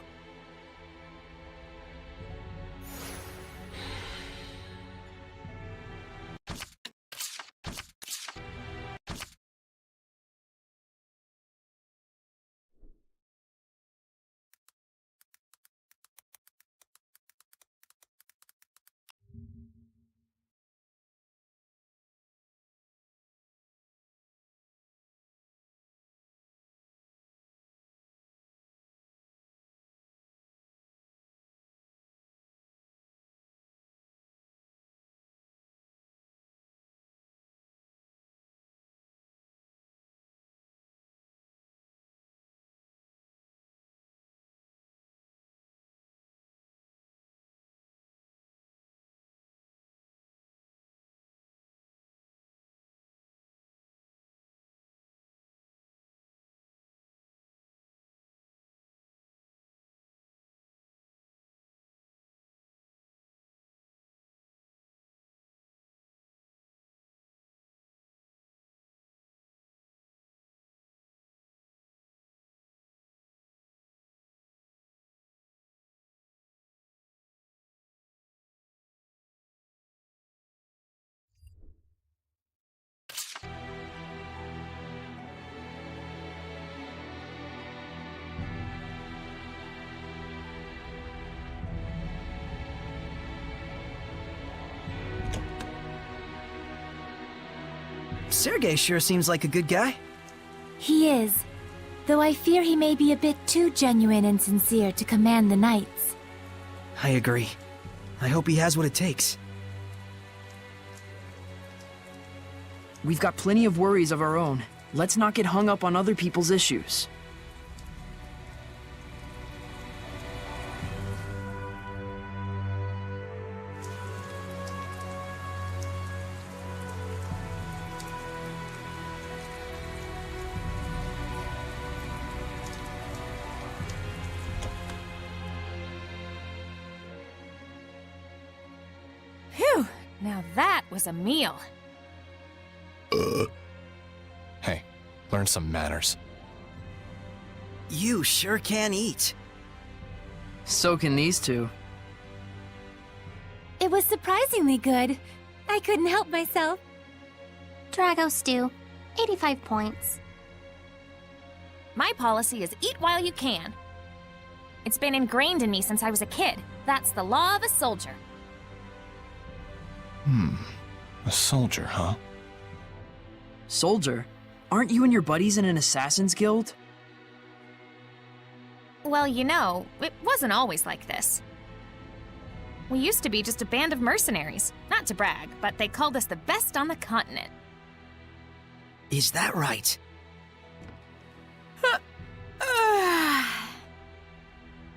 Sergei sure seems like a good guy. He is. Though I fear he may be a bit too genuine and sincere to command the Knights. I agree. I hope he has what it takes. We've got plenty of worries of our own. Let's not get hung up on other people's issues. Phew! Now that was a meal. Hey, learn some manners. You sure can eat. So can these two. It was surprisingly good. I couldn't help myself. Drago stew, 85 points. My policy is eat while you can. It's been ingrained in me since I was a kid. That's the law of a soldier. A soldier, huh? Soldier? Aren't you and your buddies in an assassin's guild? Well, you know, it wasn't always like this. We used to be just a band of mercenaries. Not to brag, but they called us the best on the continent. Is that right?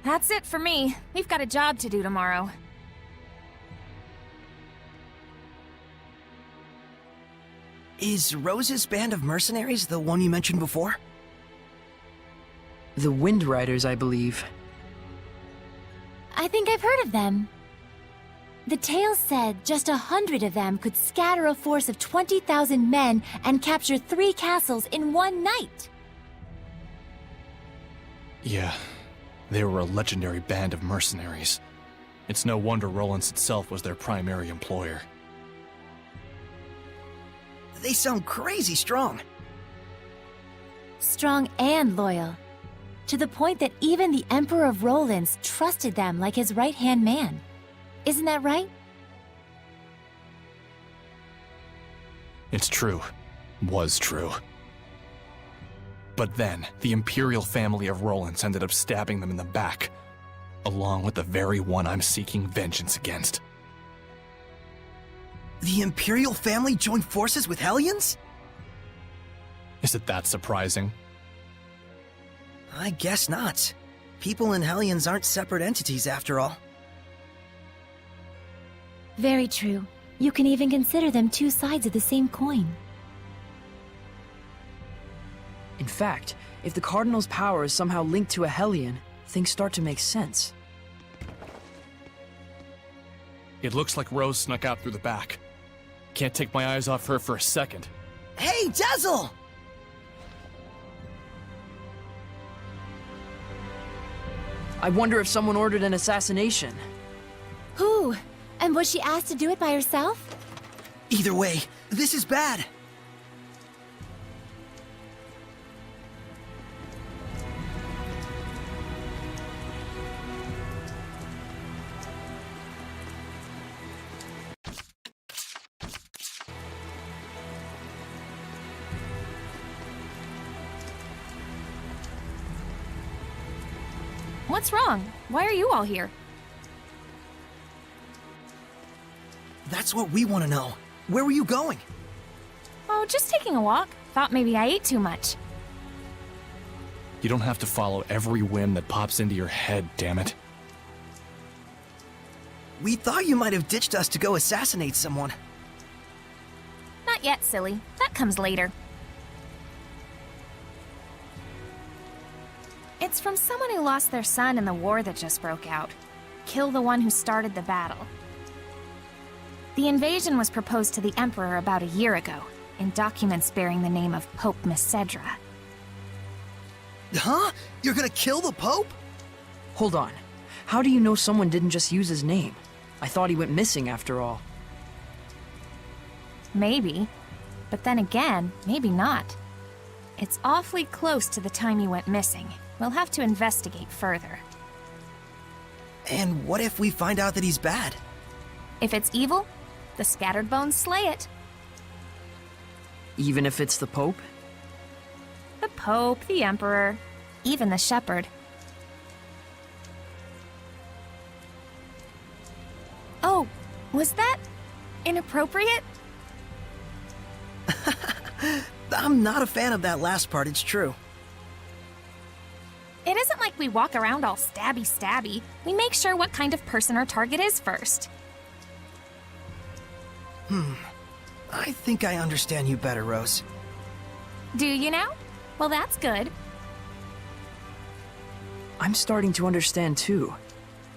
That's it for me. We've got a job to do tomorrow. Is Rose's band of mercenaries the one you mentioned before? The Wind Riders, I believe. I think I've heard of them. The tale said just 100 of them could scatter a force of 20,000 men and capture 3 castles in one night. Yeah, they were a legendary band of mercenaries. It's no wonder Rollins itself was their primary employer. They sound crazy strong. Strong and loyal. To the point that even the Emperor of Rollins trusted them like his right-hand man. Isn't that right? It's true. Was true. But then, the Imperial family of Rollins ended up stabbing them in the back, along with the very one I'm seeking vengeance against. The Imperial family joined forces with Hellions? Is it that surprising? I guess not. People and Hellions aren't separate entities after all. Very true. You can even consider them two sides of the same coin. In fact, if the Cardinal's power is somehow linked to a Hellion, things start to make sense. It looks like Rose snuck out through the back. Can't take my eyes off her for a second. Hey, Dazzle! I wonder if someone ordered an assassination. Who? And was she asked to do it by herself? Either way, this is bad. What's wrong? Why are you all here? That's what we want to know. Where were you going? Oh, just taking a walk. Thought maybe I ate too much. You don't have to follow every whim that pops into your head, damn it. We thought you might have ditched us to go assassinate someone. Not yet, silly. That comes later. It's from someone who lost their son in the war that just broke out. Kill the one who started the battle. The invasion was proposed to the Emperor about a year ago, in documents bearing the name of Pope Messedra. Huh? You're gonna kill the Pope? Hold on. How do you know someone didn't just use his name? I thought he went missing after all. Maybe. But then again, maybe not. It's awfully close to the time he went missing. We'll have to investigate further. And what if we find out that he's bad? If it's evil, the scattered bones slay it. Even if it's the Pope? The Pope, the Emperor, even the Shepherd. Oh, was that inappropriate? I'm not a fan of that last part, it's true. It isn't like we walk around all stabby-stabby. We make sure what kind of person our target is first. I think I understand you better, Rose. Do you now? Well, that's good. I'm starting to understand too.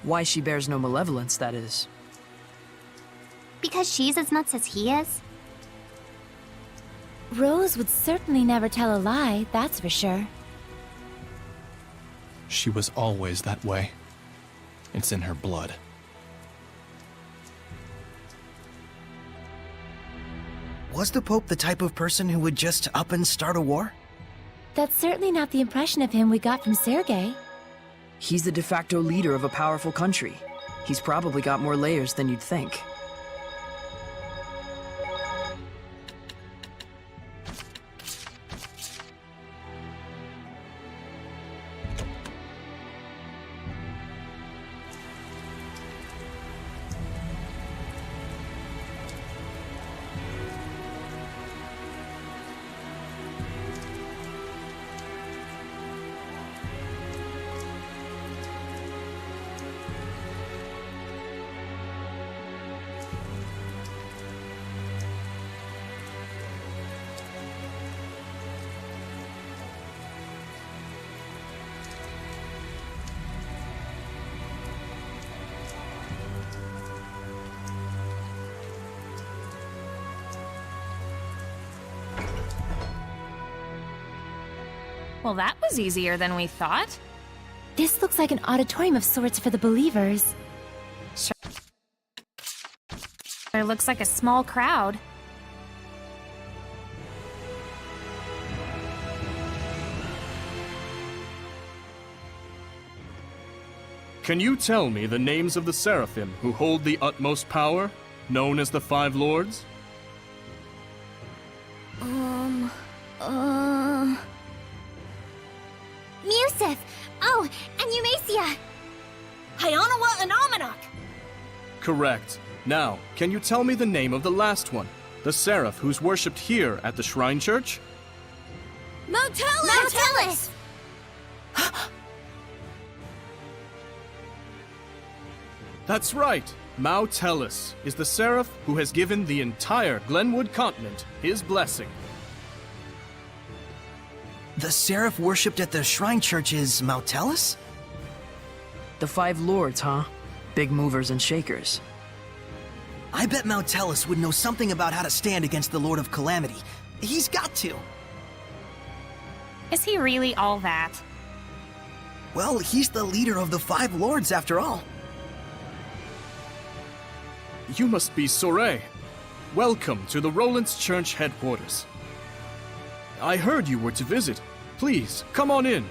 Why she bears no malevolence, that is. Because she's as nuts as he is? Rose would certainly never tell a lie, that's for sure. She was always that way. It's in her blood. Was the Pope the type of person who would just up and start a war? That's certainly not the impression of him we got from Sergei. He's the de facto leader of a powerful country. He's probably got more layers than you'd think. Well, that was easier than we thought. This looks like an auditorium of sorts for the believers. It looks like a small crowd. Can you tell me the names of the Seraphim who hold the utmost power, known as the Five Lords? Impressive! Oh, and Eumacia! Hyanawa and Almanac! Correct. Now, can you tell me the name of the last one? The seraph who's worshipped here at the Shrine Church? Mautellus! That's right! Mautellus is the seraph who has given the entire Glenwood continent his blessing. The seraph worshipped at the Shrine Church is Mautellus? The Five Lords, huh? Big movers and shakers. I bet Mautellus would know something about how to stand against the Lord of Calamity. He's got to. Is he really all that? Well, he's the leader of the Five Lords after all. You must be Soray. Welcome to the Roland's Church headquarters. I heard you were to visit. Please, come on in.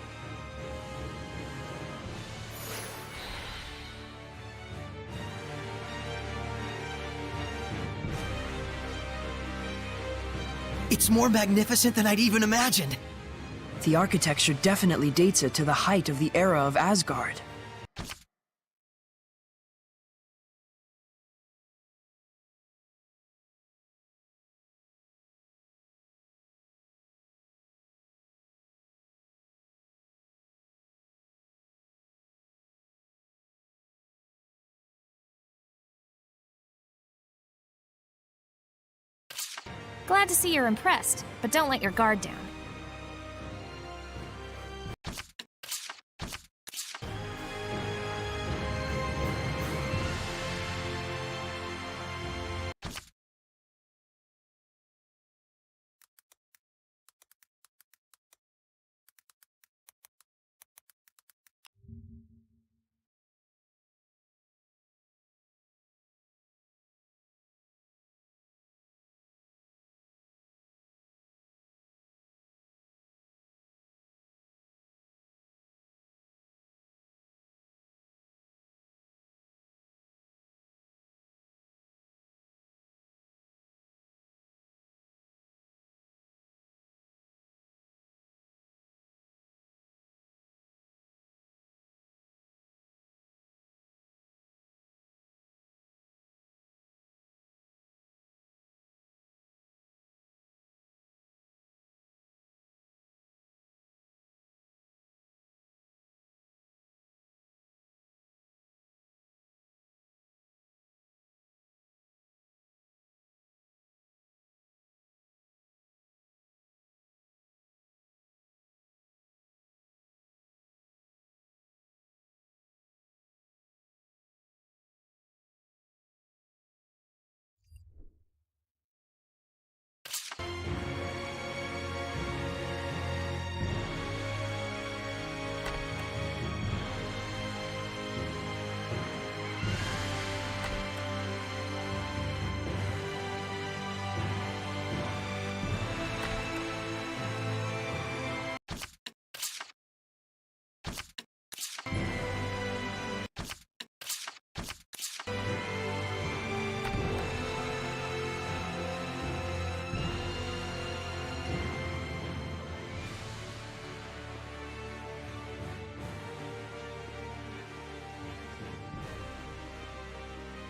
It's more magnificent than I'd even imagined. The architecture definitely dates it to the height of the era of Asgard. Glad to see you're impressed, but don't let your guard down.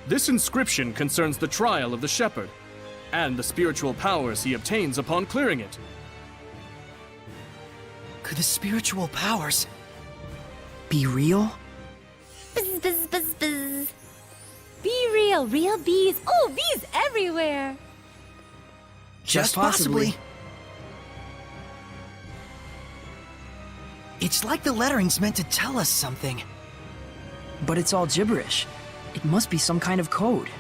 This inscription concerns the trial of the shepherd, and the spiritual powers he obtains upon clearing it. Could the spiritual powers be real? Buzz, buzz, buzz, buzz. Be real, real bees. Oh, bees everywhere. Just possibly. It's like the lettering's meant to tell us something. But it's all gibberish. It must be some kind of code.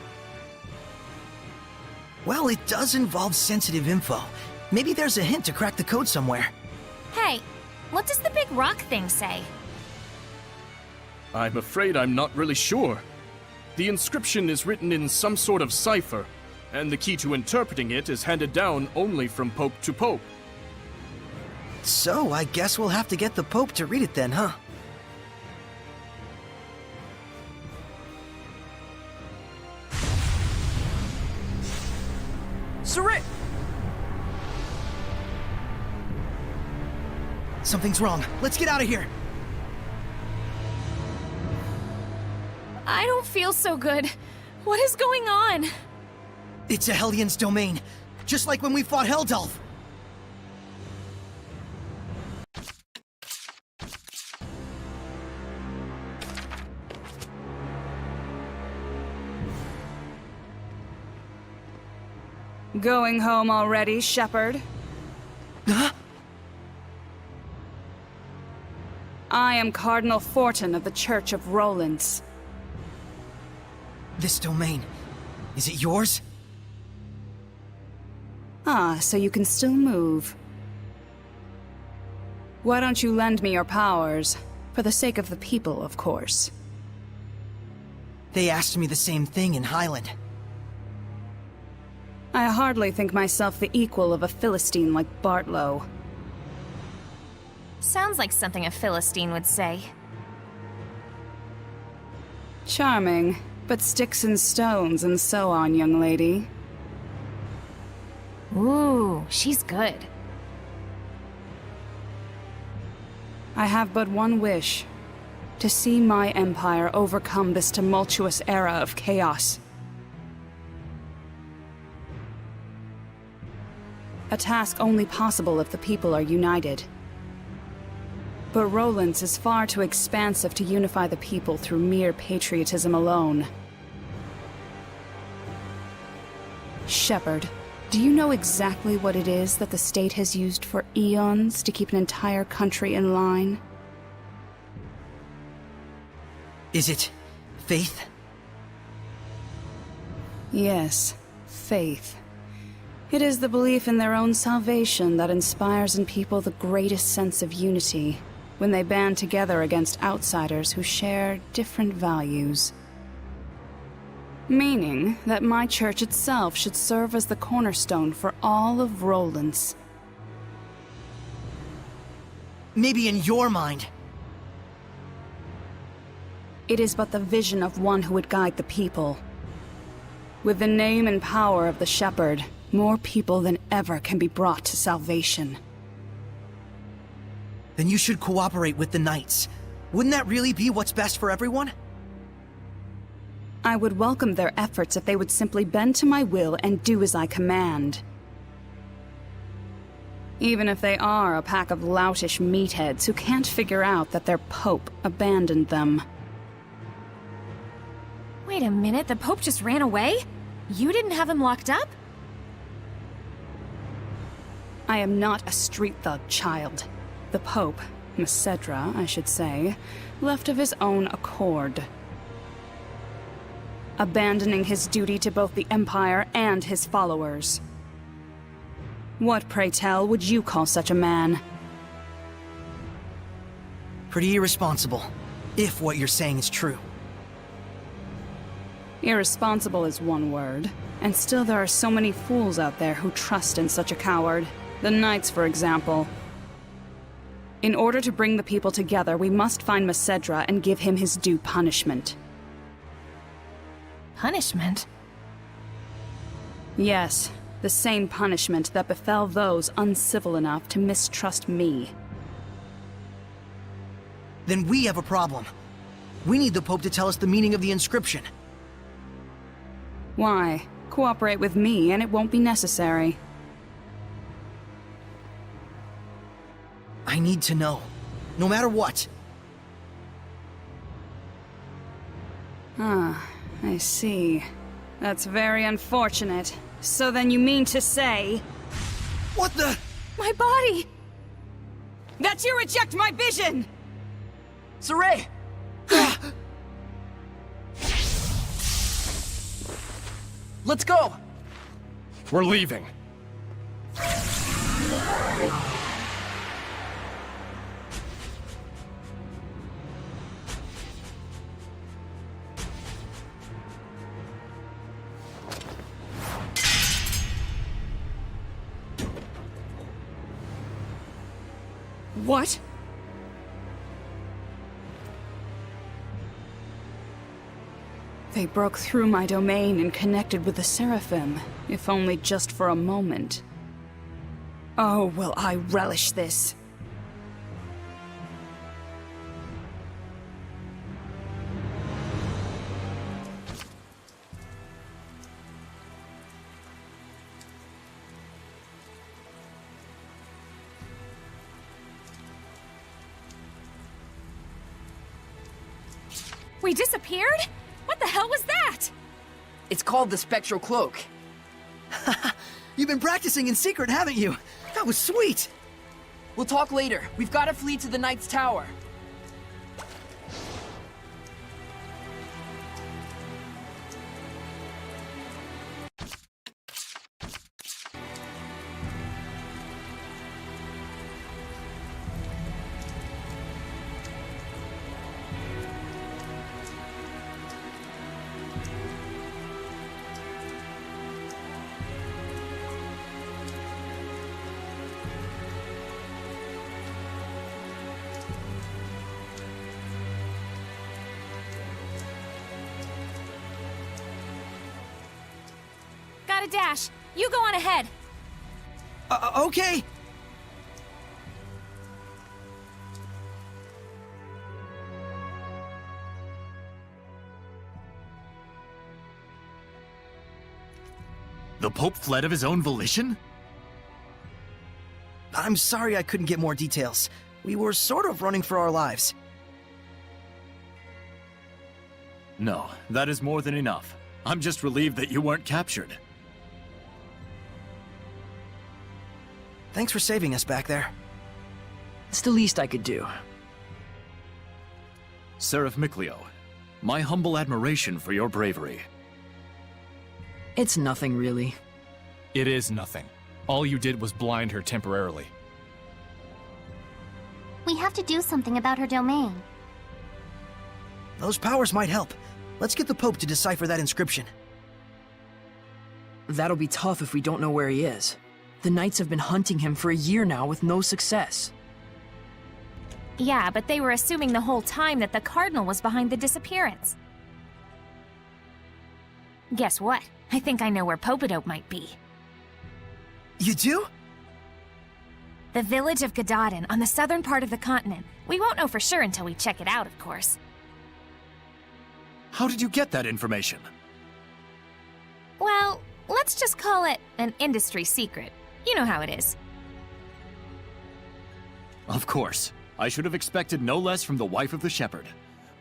Well, it does involve sensitive info. Maybe there's a hint to crack the code somewhere. Hey, what does the big rock thing say? I'm afraid I'm not really sure. The inscription is written in some sort of cipher, and the key to interpreting it is handed down only from Pope to Pope. So, I guess we'll have to get the Pope to read it then, huh? Saray! Something's wrong. Let's get out of here. I don't feel so good. What is going on? It's a Hellions domain, just like when we fought Heldalf. Going home already, Shepherd? Huh? I am Cardinal Fortin of the Church of Rollins. This domain, is it yours? Ah, so you can still move. Why don't you lend me your powers? For the sake of the people, of course. They asked me the same thing in Highland. I hardly think myself the equal of a Philistine like Bartlow. Sounds like something a Philistine would say. Charming, but sticks and stones and so on, young lady. Ooh, she's good. I have but one wish. To see my empire overcome this tumultuous era of chaos. A task only possible if the people are united. But Rollins is far too expansive to unify the people through mere patriotism alone. Shepherd, do you know exactly what it is that the state has used for eons to keep an entire country in line? Is it faith? Yes, faith. It is the belief in their own salvation that inspires in people the greatest sense of unity when they band together against outsiders who share different values. Meaning that my church itself should serve as the cornerstone for all of Rollins. Maybe in your mind. It is but the vision of one who would guide the people. With the name and power of the Shepherd, more people than ever can be brought to salvation. Then you should cooperate with the Knights. Wouldn't that really be what's best for everyone? I would welcome their efforts if they would simply bend to my will and do as I command. Even if they are a pack of loutish meatheads who can't figure out that their Pope abandoned them. Wait a minute, the Pope just ran away? You didn't have him locked up? I am not a street thug, child. The Pope, Macedra, I should say, left of his own accord. Abandoning his duty to both the Empire and his followers. What, pray tell, would you call such a man? Pretty irresponsible, if what you're saying is true. Irresponsible is one word, and still there are so many fools out there who trust in such a coward. The Knights, for example. In order to bring the people together, we must find Macedra and give him his due punishment. Punishment? Yes, the same punishment that befell those uncivil enough to mistrust me. Then we have a problem. We need the Pope to tell us the meaning of the inscription. Why? Cooperate with me and it won't be necessary. I need to know. No matter what. Ah, I see. That's very unfortunate. So then you mean to say... What the... My body! That you reject my vision! Saray! Let's go! We're leaving. What? They broke through my domain and connected with the Seraphim, if only just for a moment. Oh, will I relish this. We disappeared? What the hell was that? It's called the Spectral Cloak. You've been practicing in secret, haven't you? That was sweet! We'll talk later. We've got to flee to the Knight's Tower. Gotta dash. You go on ahead. Okay. The Pope fled of his own volition? I'm sorry I couldn't get more details. We were sort of running for our lives. No, that is more than enough. I'm just relieved that you weren't captured. Thanks for saving us back there. It's the least I could do. Seraph Miclio, my humble admiration for your bravery. It's nothing, really. It is nothing. All you did was blind her temporarily. We have to do something about her domain. Those powers might help. Let's get the Pope to decipher that inscription. That'll be tough if we don't know where he is. The Knights have been hunting him for a year now with no success. Yeah, but they were assuming the whole time that the Cardinal was behind the disappearance. Guess what? I think I know where Popadope might be. You do? The village of Gadadin on the southern part of the continent. We won't know for sure until we check it out, of course. How did you get that information? Well, let's just call it an industry secret. You know how it is. Of course. I should have expected no less from the wife of the shepherd.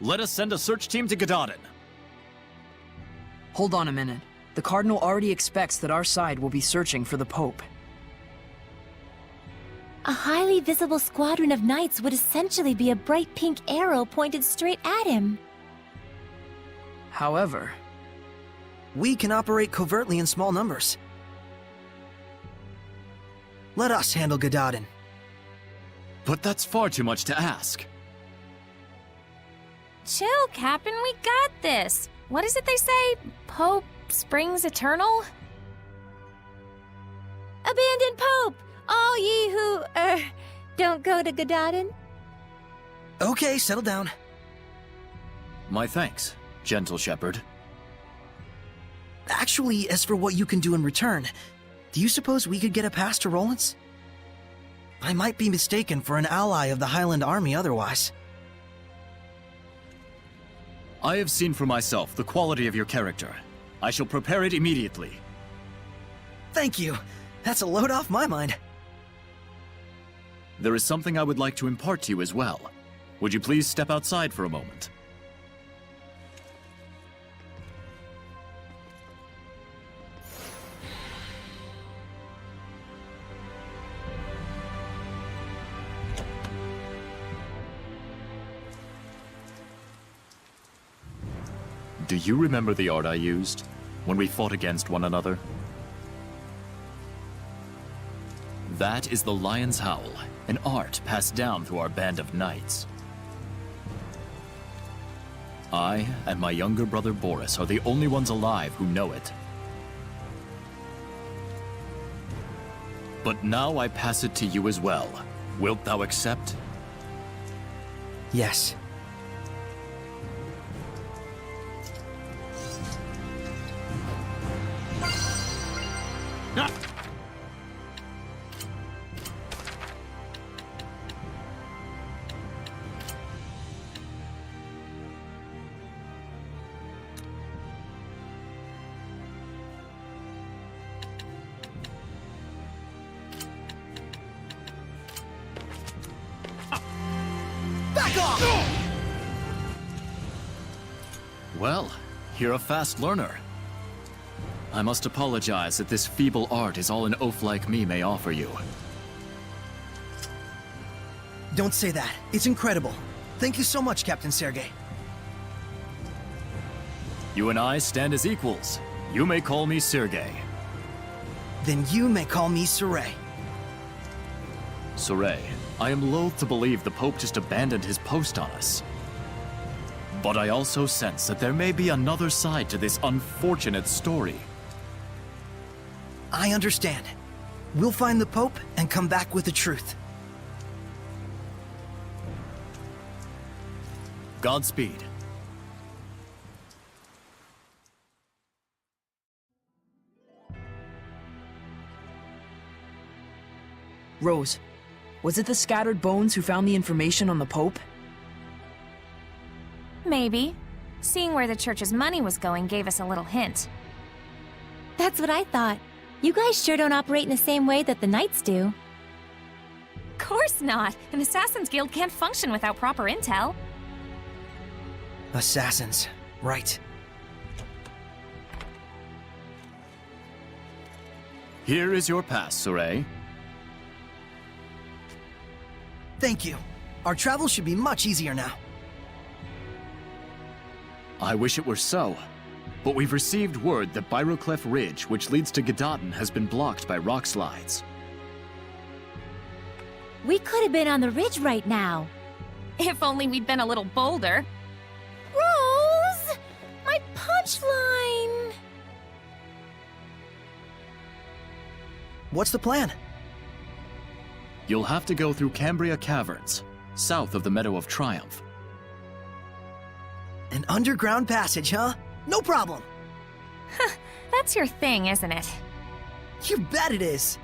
Let us send a search team to Gadadin. Hold on a minute. The Cardinal already expects that our side will be searching for the Pope. A highly visible squadron of knights would essentially be a bright pink arrow pointed straight at him. However, we can operate covertly in small numbers. Let us handle Gadadin. But that's far too much to ask. Chill, Captain, we got this. What is it they say? Pope springs eternal? Abandon Pope! All ye who, don't go to Gadadin. Okay, settle down. My thanks, gentle shepherd. Actually, as for what you can do in return, do you suppose we could get a pass to Rollins? I might be mistaken for an ally of the Highland Army otherwise. I have seen for myself the quality of your character. I shall prepare it immediately. Thank you. That's a load off my mind. There is something I would like to impart to you as well. Would you please step outside for a moment? Do you remember the art I used when we fought against one another? That is the Lion's Howl, an art passed down through our band of knights. I and my younger brother Boris are the only ones alive who know it. But now I pass it to you as well. Wilt thou accept? Yes. Well, you're a fast learner. I must apologize that this feeble art is all an oaf like me may offer you. Don't say that. It's incredible. Thank you so much, Captain Sergei. You and I stand as equals. You may call me Sergei. Then you may call me Saray. Saray, I am loath to believe the Pope just abandoned his post on us. But I also sense that there may be another side to this unfortunate story. I understand. We'll find the Pope and come back with the truth. Godspeed. Rose, was it the scattered bones who found the information on the Pope? Maybe. Seeing where the church's money was going gave us a little hint. That's what I thought. You guys sure don't operate in the same way that the Knights do. Course not! An Assassin's Guild can't function without proper intel. Assassins. Right. Here is your pass, Saray. Thank you. Our travel should be much easier now. I wish it were so. But we've received word that Byroclef Ridge, which leads to Gedaten, has been blocked by rock slides. We could have been on the ridge right now. If only we'd been a little bolder. Rose! My punchline! What's the plan? You'll have to go through Cambria Caverns, south of the Meadow of Triumph. An underground passage, huh? No problem. That's your thing, isn't it? You bet it is.